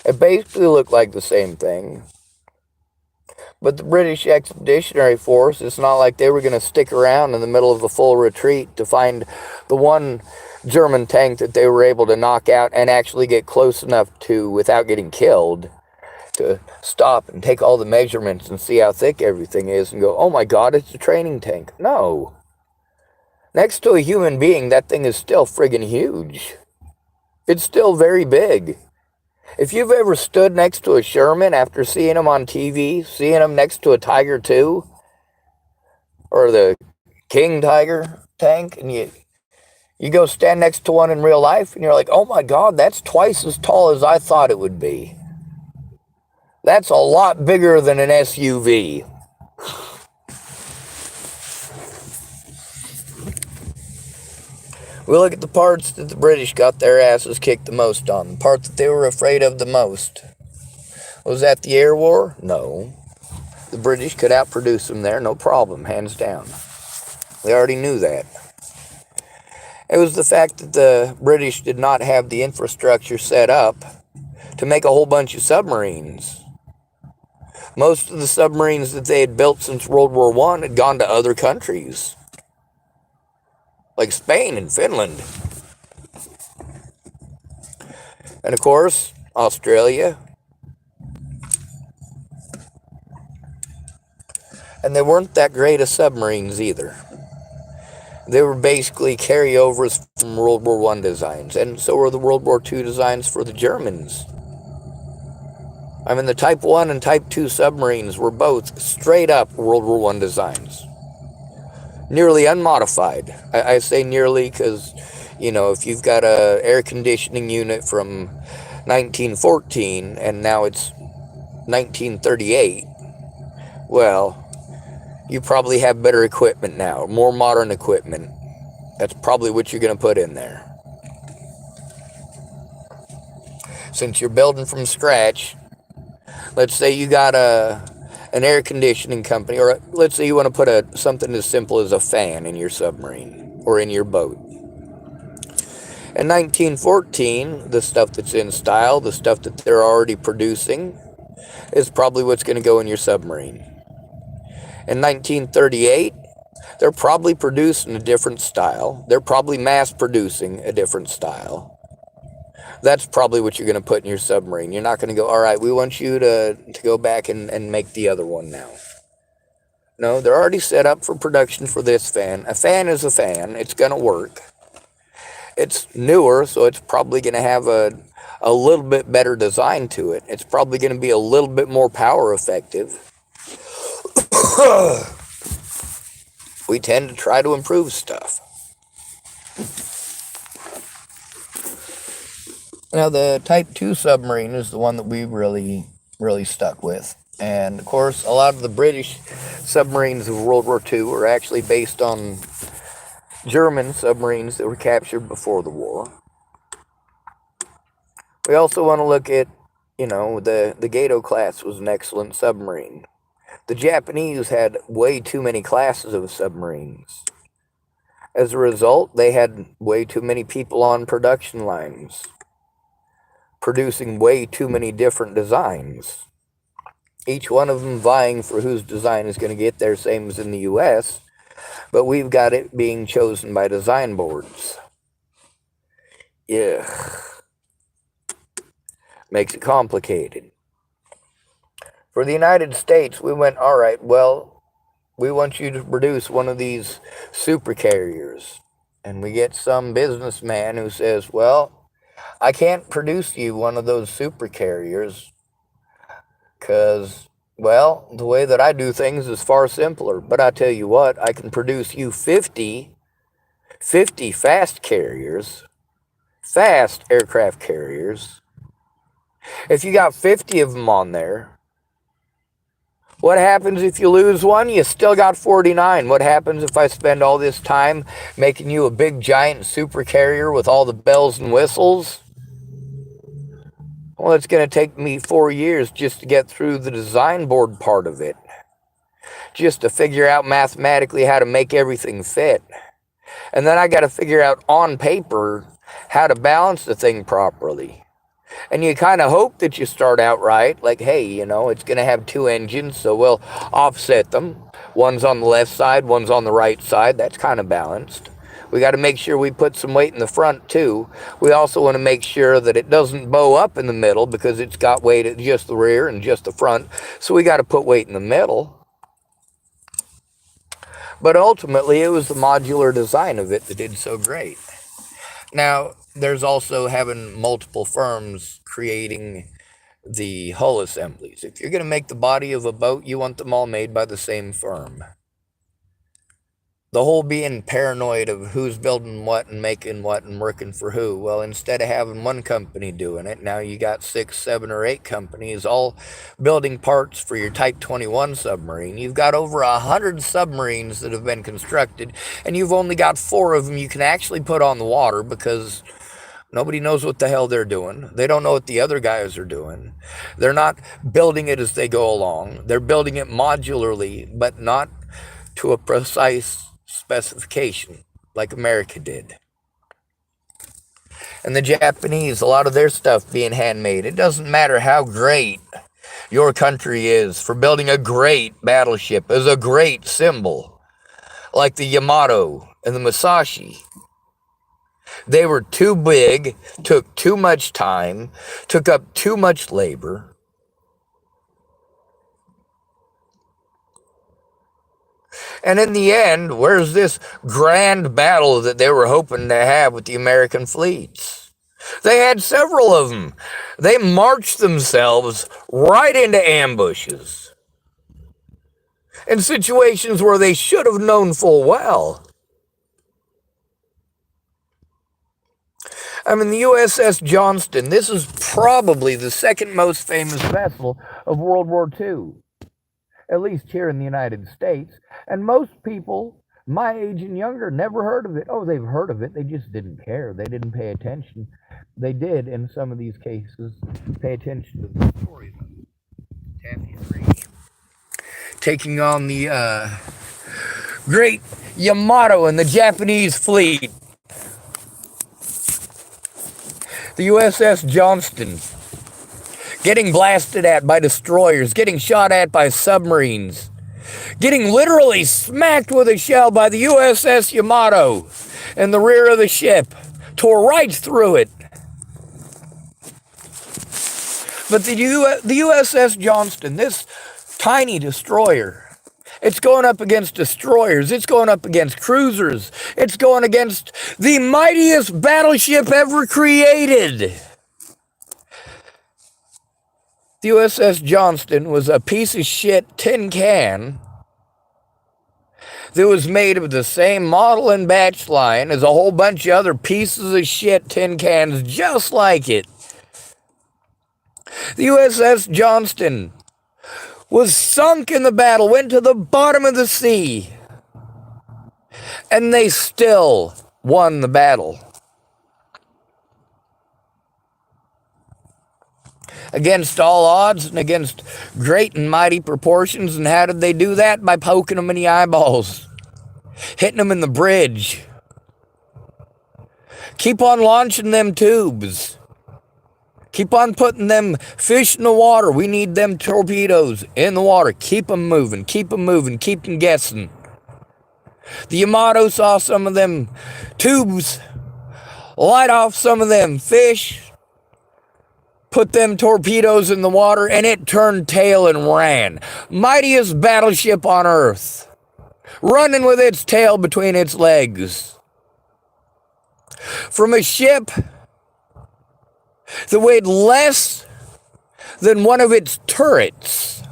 It basically looked like the same thing. But the British Expeditionary Force, it's not like they were going to stick around in the middle of a full retreat to find the one German tank that they were able to knock out and actually get close enough to, without getting killed, to stop and take all the measurements and see how thick everything is and go, oh my God, it's a training tank. No. Next to a human being, that thing is still friggin' huge. It's still very big. If you've ever stood next to a Sherman after seeing them on TV, seeing them next to a Tiger II, or the King Tiger tank, and you go stand next to one in real life, and you're like, oh my God, that's twice as tall as I thought it would be. That's a lot bigger than an SUV. We look at the parts that the British got their asses kicked the most on. The part that they were afraid of the most. Was that the air war? No. The British could outproduce them there, no problem, hands down. They already knew that. It was the fact that the British did not have the infrastructure set up to make a whole bunch of submarines. Most of the submarines that they had built since World War I had gone to other countries, like Spain and Finland. And of course, Australia. And they weren't that great of submarines either. They were basically carryovers from World War I designs, and so were the World War II designs for the Germans. I mean, the Type 1 and Type 2 submarines were both straight up World War I designs. Nearly unmodified. I say nearly because, you know, if you've got an air conditioning unit from 1914 and now it's 1938, well, you probably have better equipment now, more modern equipment. That's probably what you're going to put in there. Since you're building from scratch, let's say you got an air conditioning company, or let's say you want to put something as simple as a fan in your submarine or in your boat. In 1914, the stuff that's in style, the stuff that they're already producing, is probably what's going to go in your submarine. In 1938, they're probably produced in a different style. They're probably mass producing a different style. That's probably what you're going to put in your submarine. You're not going to go, all right, we want you to go back and make the other one now. No, they're already set up for production for this fan. A fan is a fan. It's going to work. It's newer, so it's probably going to have a little bit better design to it. It's probably going to be a little bit more power effective. We tend to try to improve stuff. Now, the Type 2 submarine is the one that we really stuck with. And, of course, a lot of the British submarines of World War II were actually based on German submarines that were captured before the war. We also want to look at, the Gato class was an excellent submarine. The Japanese had way too many classes of submarines. As a result, they had way too many people on production lines, producing way too many different designs. Each one of them vying for whose design is going to get there, same as in the U.S., but we've got it being chosen by design boards. Yeah. Makes it complicated. For the United States, we went, all right, well, we want you to produce one of these super carriers. And we get some businessman who says, well, I can't produce you one of those super carriers because, well, the way that I do things is far simpler. But I tell you what, I can produce you 50 fast carriers, fast aircraft carriers. If you got 50 of them on there, what happens if you lose one? You still got 49. What happens if I spend all this time making you a big giant super carrier with all the bells and whistles? Well, it's going to take me 4 years just to get through the design board part of it, just to figure out mathematically how to make everything fit. And then I got to figure out on paper how to balance the thing properly. And you kind of hope that you start out right, like, hey, it's going to have 2 engines, so we'll offset them. One's on the left side, one's on the right side. That's kind of balanced. We got to make sure we put some weight in the front, too. We also want to make sure that it doesn't bow up in the middle because it's got weight at just the rear and just the front. So we got to put weight in the middle. But ultimately, it was the modular design of it that did so great. Now, there's also having multiple firms creating the hull assemblies. If you're going to make the body of a boat, you want them all made by the same firm. The whole being paranoid of who's building what and making what and working for who. Well, instead of having one company doing it, now you got 6, 7, or 8 companies all building parts for your Type 21 submarine. You've got over 100 submarines that have been constructed, and you've only got 4 of them you can actually put on the water because nobody knows what the hell they're doing. They don't know what the other guys are doing. They're not building it as they go along. They're building it modularly, but not to a precise specification like America did. And the Japanese, a lot of their stuff being handmade. It doesn't matter how great your country is for building a great battleship as a great symbol, like the Yamato and the Musashi. They were too big, took too much time, took up too much labor. And in the end, where's this grand battle that they were hoping to have with the American fleets? They had several of them. They marched themselves right into ambushes in situations where they should have known full well. I mean, the USS Johnston, this is probably the second most famous vessel of World War II. At least here in the United States. And most people, my age and younger, never heard of it. Oh, they've heard of it. They just didn't care. They didn't pay attention. They did, in some of these cases, pay attention to the stories. Taffy 3. Taking on the great Yamato and the Japanese fleet. The USS Johnston getting blasted at by destroyers, getting shot at by submarines, getting literally smacked with a shell by the USS Yamato in the rear of the ship, tore right through it. But the USS Johnston, this tiny destroyer, it's going up against destroyers, it's going up against cruisers, it's going against the mightiest battleship ever created. The USS Johnston was a piece of shit tin can that was made of the same model and batch line as a whole bunch of other pieces of shit tin cans just like it. The USS Johnston was sunk in the battle, went to the bottom of the sea, and they still won the battle. Against all odds and against great and mighty proportions. And how did they do that? By poking them in the eyeballs, hitting them in the bridge. Keep on launching them tubes. Keep on putting them fish in the water. We need them torpedoes in the water. Keep them moving, keep them moving, keep them guessing. The Yamato saw some of them tubes light off some of them fish, put them torpedoes in the water, and it turned tail and ran. Mightiest battleship on Earth, running with its tail between its legs. From a ship that weighed less than one of its turrets.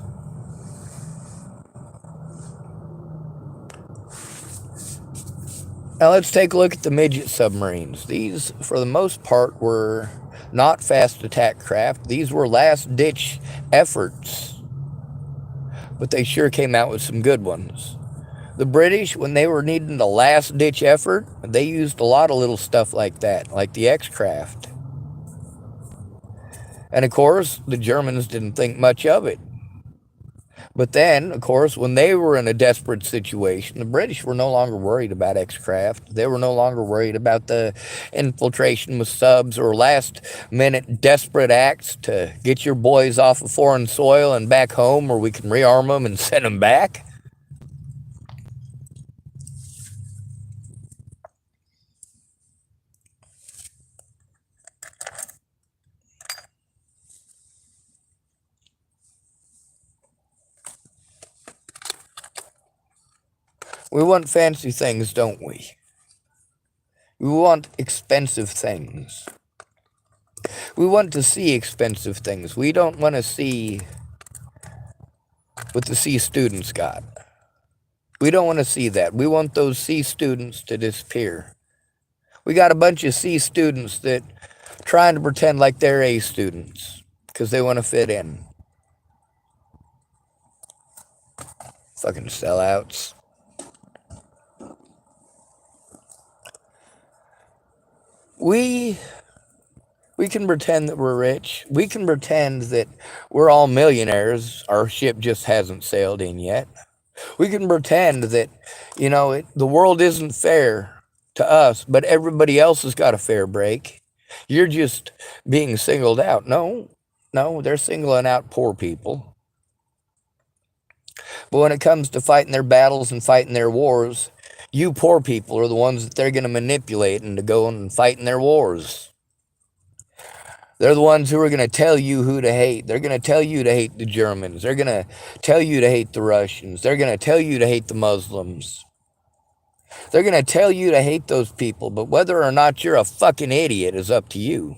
Now let's take a look at the midget submarines. These, for the most part, were not fast attack craft. These were last-ditch efforts. But they sure came out with some good ones. The British, when they were needing the last-ditch effort, they used a lot of little stuff like that, like the X-craft. And of course, the Germans didn't think much of it. But then, of course, when they were in a desperate situation, the British were no longer worried about X-craft. They were no longer worried about the infiltration with subs or last-minute desperate acts to get your boys off of foreign soil and back home, or we can rearm them and send them back. We want fancy things, don't we? We want expensive things. We want to see expensive things. We don't want to see what the C students got. We don't want to see that. We want those C students to disappear. We got a bunch of C students that trying to pretend like they're A students because they want to fit in. Fucking sellouts. We can pretend that we're rich. We can pretend that we're all millionaires. Our ship just hasn't sailed in yet. We can pretend that, the world isn't fair to us, but everybody else has got a fair break. You're just being singled out. No, they're singling out poor people. But when it comes to fighting their battles and fighting their wars, you poor people are the ones that they're going to manipulate into going and fighting their wars. They're the ones who are going to tell you who to hate. They're going to tell you to hate the Germans. They're going to tell you to hate the Russians. They're going to tell you to hate the Muslims. They're going to tell you to hate those people, but whether or not you're a fucking idiot is up to you.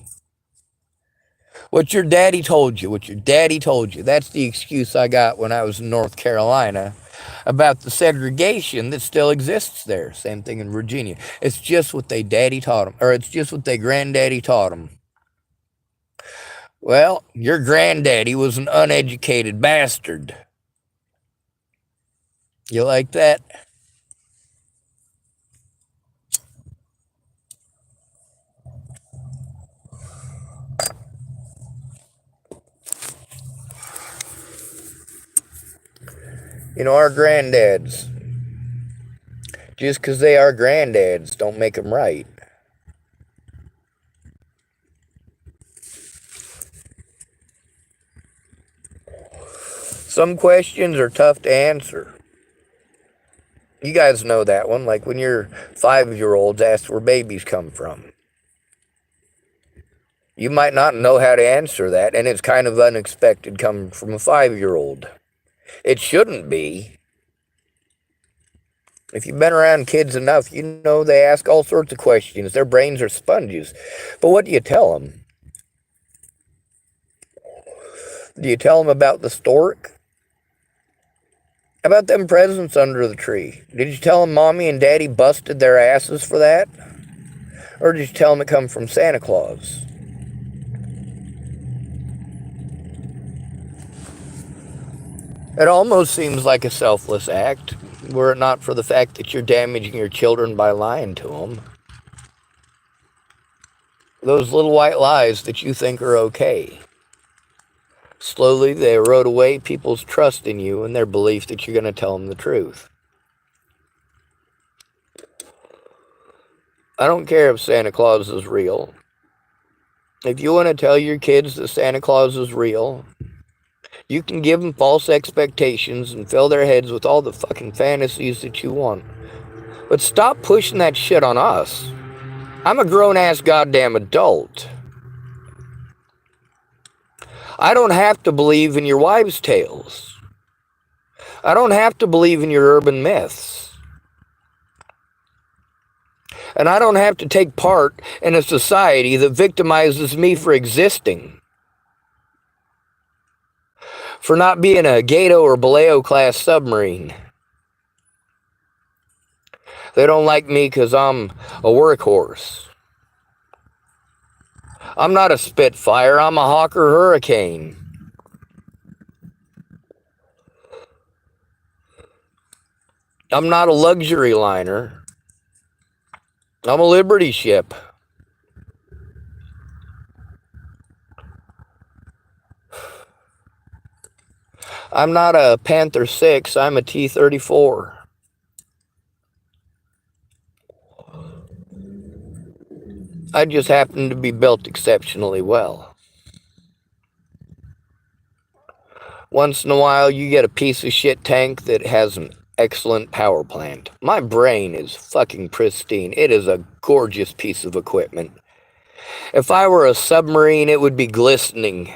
What your daddy told you, that's the excuse I got when I was in North Carolina about the segregation that still exists there. Same thing in Virginia. It's just what they daddy taught them, or it's just what they granddaddy taught them. Well, your granddaddy was an uneducated bastard. You like that? Our granddads, just because they are granddads, don't make them right. Some questions are tough to answer. You guys know that one, like when your 5-year-olds ask where babies come from. You might not know how to answer that, and it's kind of unexpected coming from a 5-year-old. It shouldn't be. If you've been around kids enough, you know they ask all sorts of questions. Their brains are sponges. But what do you tell them? Do you tell them about the stork? About them presents under the tree? Did you tell them Mommy and Daddy busted their asses for that? Or did you tell them it come from Santa Claus? It almost seems like a selfless act, were it not for the fact that you're damaging your children by lying to them. Those little white lies that you think are okay. Slowly, they erode away people's trust in you and their belief that you're going to tell them the truth. I don't care if Santa Claus is real. If you want to tell your kids that Santa Claus is real, you can give them false expectations and fill their heads with all the fucking fantasies that you want. But stop pushing that shit on us. I'm a grown-ass goddamn adult. I don't have to believe in your wives' tales. I don't have to believe in your urban myths. And I don't have to take part in a society that victimizes me for existing. For not being a Gato or Baleo class submarine. They don't like me because I'm a workhorse. I'm not a Spitfire, I'm a Hawker Hurricane. I'm not a luxury liner. I'm a Liberty ship. I'm not a Panther 6, I'm a T-34. I just happen to be built exceptionally well. Once in a while, you get a piece of shit tank that has an excellent power plant. My brain is fucking pristine. It is a gorgeous piece of equipment. If I were a submarine, it would be glistening.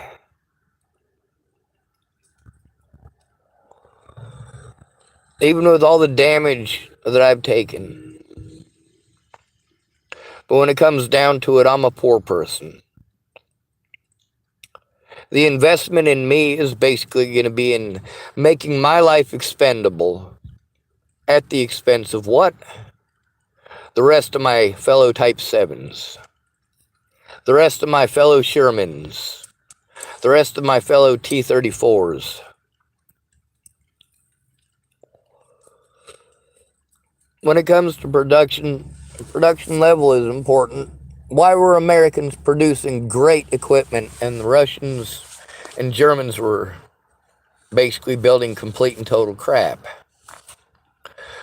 Even with all the damage that I've taken. But when it comes down to it, I'm a poor person. The investment in me is basically going to be in making my life expendable at the expense of what? The rest of my fellow Type 7s. The rest of my fellow Shermans. The rest of my fellow T-34s. When it comes to production level is important. Why were Americans producing great equipment and the Russians and Germans were basically building complete and total crap?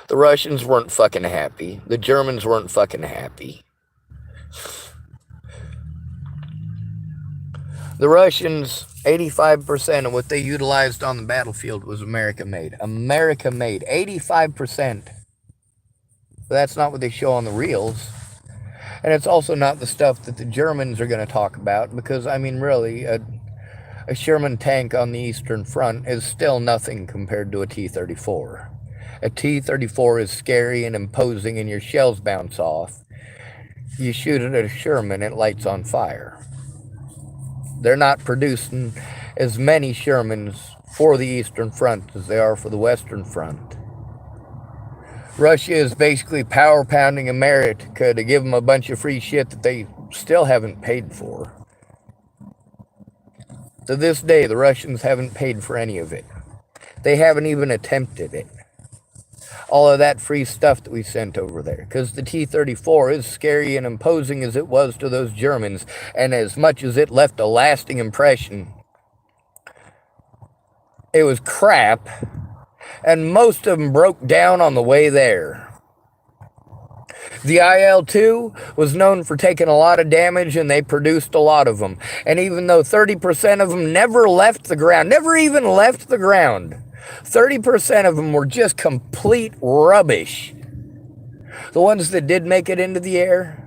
The Russians weren't fucking happy. The Germans weren't fucking happy. The Russians, 85% of what they utilized on the battlefield was America-made. America-made. 85%. But that's not what they show on the reels. And it's also not the stuff that the Germans are going to talk about. Because, I mean, really, a Sherman tank on the Eastern Front is still nothing compared to a T-34. A T-34 is scary and imposing and your shells bounce off. You shoot it at a Sherman, it lights on fire. They're not producing as many Shermans for the Eastern Front as they are for the Western Front. Russia is basically power-pounding America to give them a bunch of free shit that they still haven't paid for. To this day, the Russians haven't paid for any of it. They haven't even attempted it. All of that free stuff that we sent over there. Because the T-34, as scary and imposing as it was to those Germans, and as much as it left a lasting impression, it was crap. And most of them broke down on the way there. The IL-2 was known for taking a lot of damage, and they produced a lot of them. And even though 30% of them never left the ground, never even left the ground, 30% of them were just complete rubbish. The ones that did make it into the air,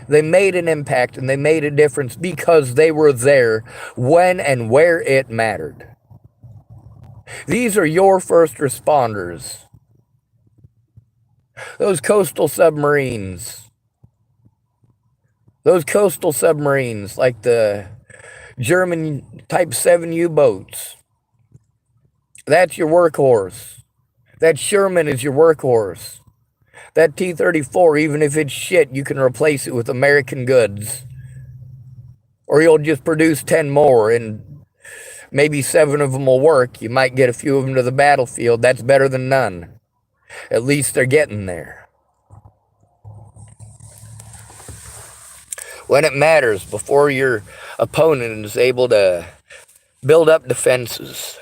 they made an impact and they made a difference because they were there when and where it mattered. These are your first responders. Those coastal submarines. Those coastal submarines like the German Type 7 U-boats. That's your workhorse. That Sherman is your workhorse. That T-34, even if it's shit, you can replace it with American goods. Or you'll just produce 10 more and maybe 7 of them will work. You might get a few of them to the battlefield. That's better than none. At least they're getting there. When it matters, before your opponent is able to build up defenses.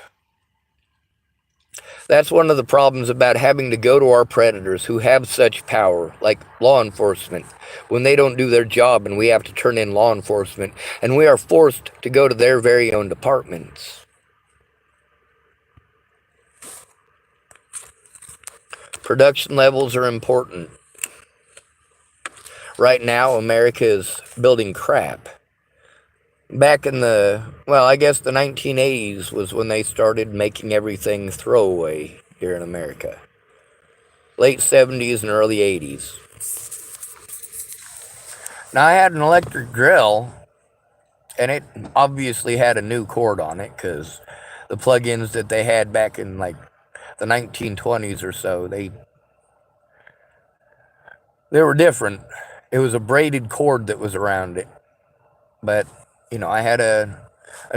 That's one of the problems about having to go to our predators who have such power, like law enforcement, when they don't do their job and we have to turn in law enforcement, and we are forced to go to their very own departments. Production levels are important. Right now, America is building crap. Back in the 1980s was when they started making everything throwaway here in America. Late 70s and early 80s. Now, I had an electric drill, and it obviously had a new cord on it, because the plug-ins that they had back in, like, the 1920s or so, they were different. It was a braided cord that was around it. But, I had a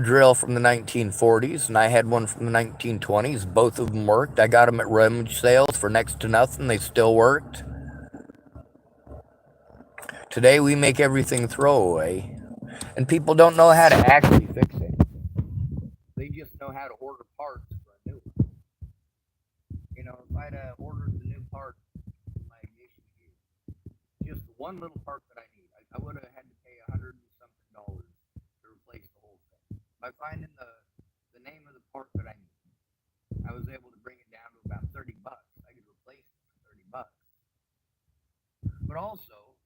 drill from the 1940s, and I had one from the 1920s. Both of them worked. I got them at rummage sales for next to nothing. They still worked. Today, we make everything throwaway, and people don't know how to actually fix it. They just know how to order parts for a new one. If I'd ordered the new part for my ignition gear, just one little part that I need, I would have had to pay $100 and something to replace the whole thing. By finding the name of the part that I need, I was able to bring it down to about $30. I could replace it for $30. But also,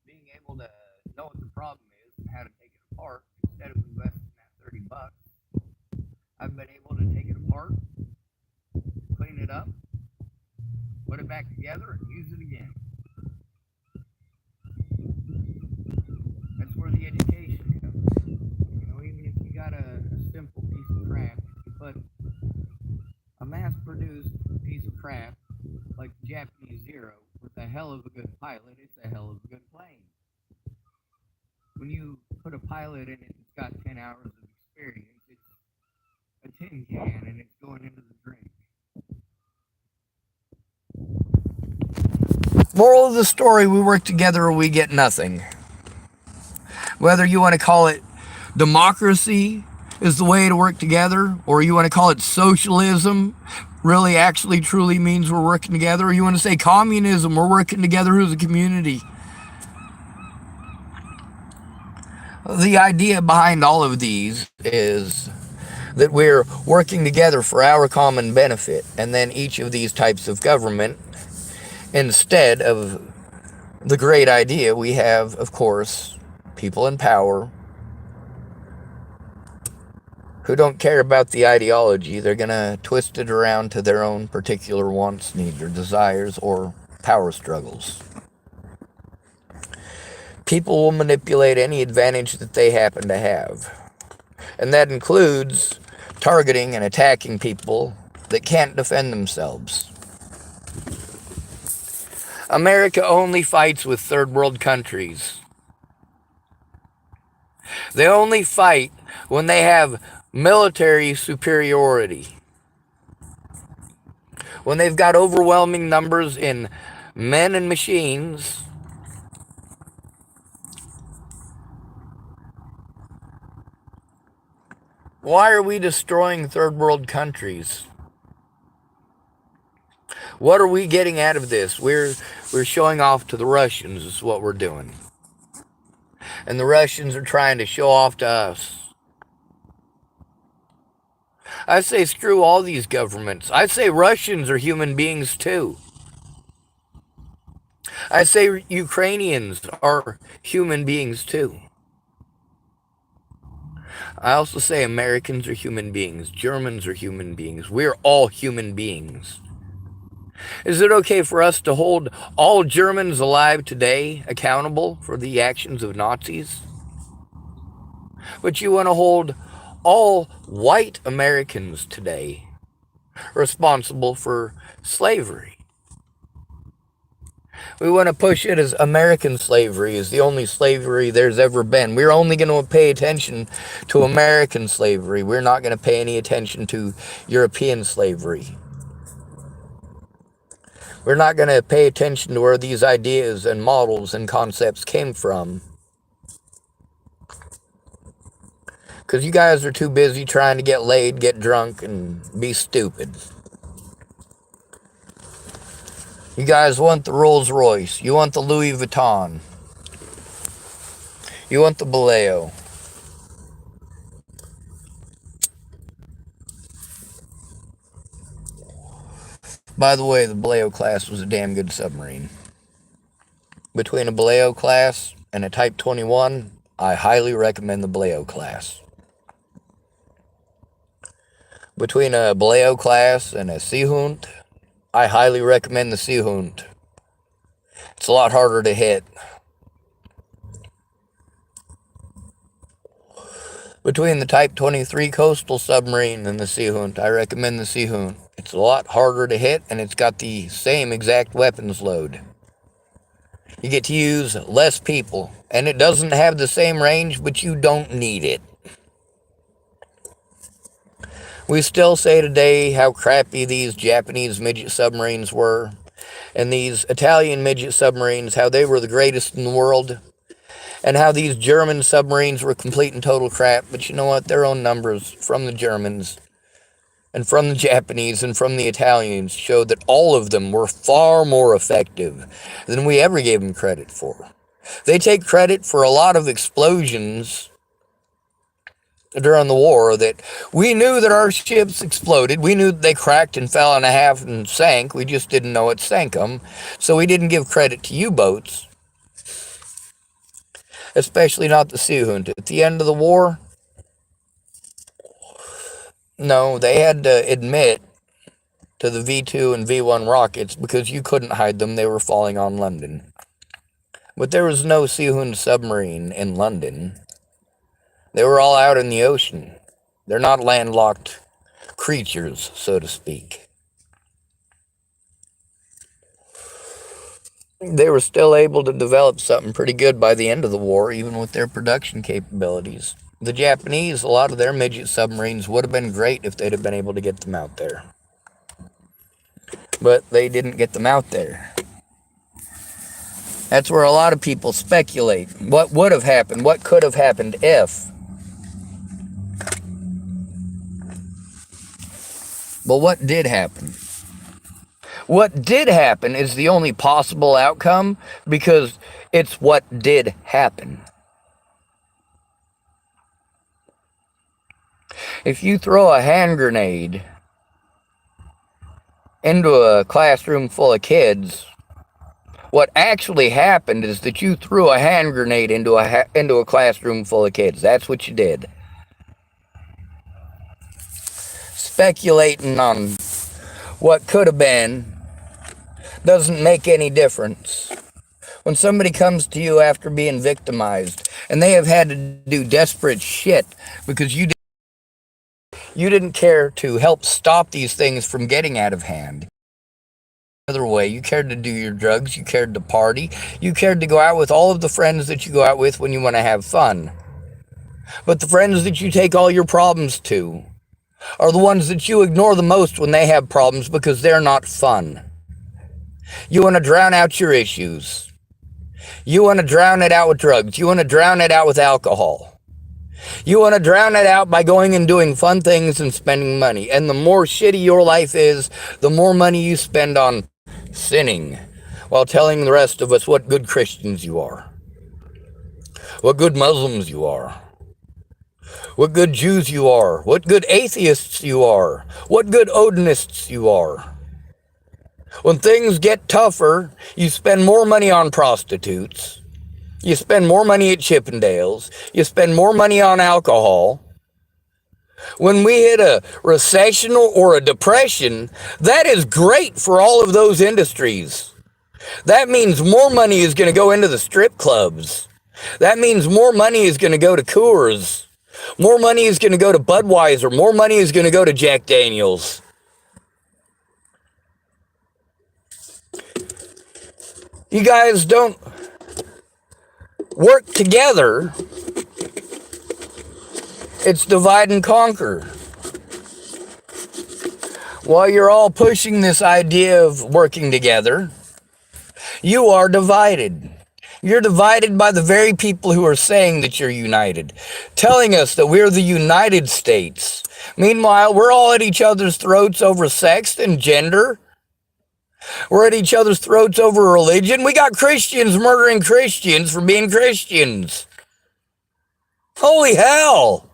being able to know what the problem is and how to take it apart, instead of investing that $30, I've been able to take it apart, clean it up, put it back together, and use it again. That's where the education comes. Even if you got a simple piece of crap, if you put a mass-produced piece of crap like the Japanese Zero with a hell of a good pilot, it's a hell of a good plane. When you put a pilot in it that's got 10 hours of experience, it's a tin can and it's going into the drink. Moral of the story, we work together or we get nothing. Whether you want to call it democracy is the way to work together, or you want to call it socialism, really actually truly means we're working together, or you want to say communism, we're working together as a community. The idea behind all of these is that we're working together for our common benefit, and then each of these types of government, instead of the great idea, we have, of course, people in power who don't care about the ideology. They're going to twist it around to their own particular wants, needs, or desires, or power struggles. People will manipulate any advantage that they happen to have. And that includes targeting and attacking people that can't defend themselves. America only fights with third world countries. They only fight when they have military superiority. When they've got overwhelming numbers in men and machines. Why are we destroying third world countries? What are we getting out of this? We're showing off to the Russians is what we're doing. And the Russians are trying to show off to us. I say screw all these governments. I say Russians are human beings too. I say Ukrainians are human beings too. I also say Americans are human beings. Germans are human beings. We're all human beings. Is it okay for us to hold all Germans alive today accountable for the actions of Nazis? But you want to hold all white Americans today responsible for slavery. We want to push it as American slavery is the only slavery there's ever been. We're only going to pay attention to American slavery. We're not going to pay any attention to European slavery. We're not going to pay attention to where these ideas and models and concepts came from. Because you guys are too busy trying to get laid, get drunk, and be stupid. You guys want the Rolls Royce. You want the Louis Vuitton. You want the Ww2. By the way, the Ww2 class was a damn good submarine. Between a Ww2 class and a Type 21, I highly recommend the Ww2 class. Between a Ww2 class and a Seehund, I highly recommend the Seehund. It's a lot harder to hit. Between the Type 23 coastal submarine and the Seehund, I recommend the Seehund. It's a lot harder to hit, and it's got the same exact weapons load. You get to use less people, and it doesn't have the same range, but you don't need it. We still say today how crappy these Japanese midget submarines were, and these Italian midget submarines, how they were the greatest in the world, and how these German submarines were complete and total crap. But you know what? Their own numbers from the Germans and from the Japanese and from the Italians showed that all of them were far more effective than we ever gave them credit for. They take credit for a lot of explosions during the war that we knew that our ships exploded. We knew that they cracked and fell in half and sank. We just didn't know it sank them. So we didn't give credit to U-boats, especially not the Seehund. At the end of the war, no, they had to admit to the V2 and V1 rockets because you couldn't hide them. They were falling on London. But there was no Seehund submarine in London. They were all out in the ocean. They're not landlocked creatures, so to speak. They were still able to develop something pretty good by the end of the war, even with their production capabilities. The Japanese, a lot of their midget submarines would have been great if they'd have been able to get them out there. But they didn't get them out there. That's where a lot of people speculate. What would have happened? What could have happened if? But what did happen? What did happen is the only possible outcome because it's what did happen. If you throw a hand grenade into a classroom full of kids, what actually happened is that you threw a hand grenade into a classroom full of kids. That's what you did. Speculating on what could have been doesn't make any difference. When somebody comes to you after being victimized and they have had to do desperate shit because you didn't care to help stop these things from getting out of hand. Other way, you cared to do your drugs, you cared to party, you cared to go out with all of the friends that you go out with when you want to have fun. But the friends that you take all your problems to are the ones that you ignore the most when they have problems because they're not fun. You want to drown out your issues. You want to drown it out with drugs. You want to drown it out with alcohol. You want to drown it out by going and doing fun things and spending money. And the more shitty your life is, the more money you spend on sinning, while telling the rest of us what good Christians you are, what good Muslims you are, what good Jews you are, what good atheists you are, what good Odinists you are. When things get tougher, you spend more money on prostitutes, you spend more money at Chippendales, you spend more money on alcohol. When we hit a recession or a depression, that is great for all of those industries. That means more money is going to go into the strip clubs. That means more money is going to go to Coors. More money is going to go to Budweiser. More money is going to go to Jack Daniels. You guys don't work together. It's divide and conquer. While you're all pushing this idea of working together, you are divided. You're divided by the very people who are saying that you're united, telling us that we're the United States. Meanwhile, we're all at each other's throats over sex and gender. We're at each other's throats over religion. We got Christians murdering Christians for being Christians. Holy hell!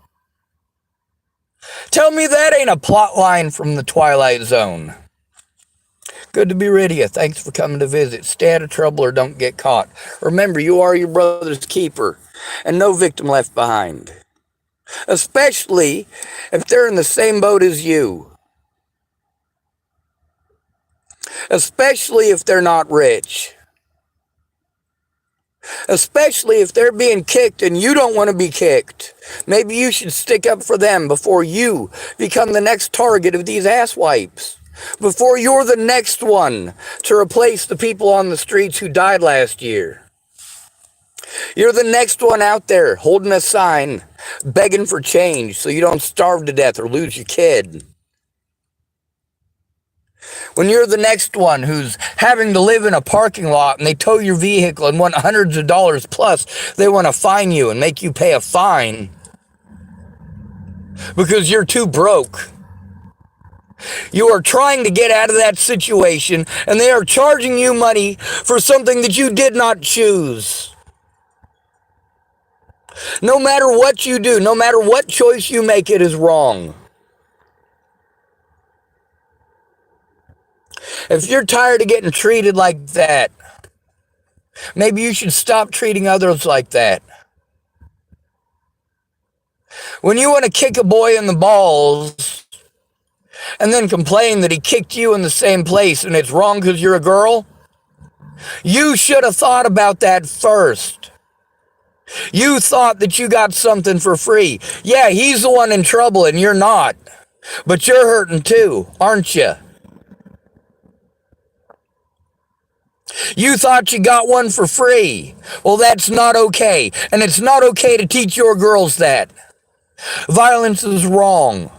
Tell me that ain't a plot line from the Twilight Zone. Good to be rid of you. Thanks for coming to visit. Stay out of trouble or don't get caught. Remember, you are your brother's keeper, and no victim left behind. Especially if they're in the same boat as you. Especially if they're not rich. Especially if they're being kicked and you don't want to be kicked. Maybe you should stick up for them before you become the next target of these asswipes. Before you're the next one to replace the people on the streets who died last year. You're the next one out there holding a sign, begging for change so you don't starve to death or lose your kid. When you're the next one who's having to live in a parking lot and they tow your vehicle and want hundreds of dollars plus, they want to fine you and make you pay a fine because you're too broke. You are trying to get out of that situation and they are charging you money for something that you did not choose. No matter what you do, no matter what choice you make, it is wrong. If you're tired of getting treated like that, maybe you should stop treating others like that. When you want to kick a boy in the balls and then complain that he kicked you in the same place and it's wrong because you're a girl, you should have thought about that first. You thought that you got something for free. Yeah, he's the one in trouble and you're not. But you're hurting too, aren't you? You thought you got one for free. Well, that's not okay. And it's not okay to teach your girls that. Violence is wrong.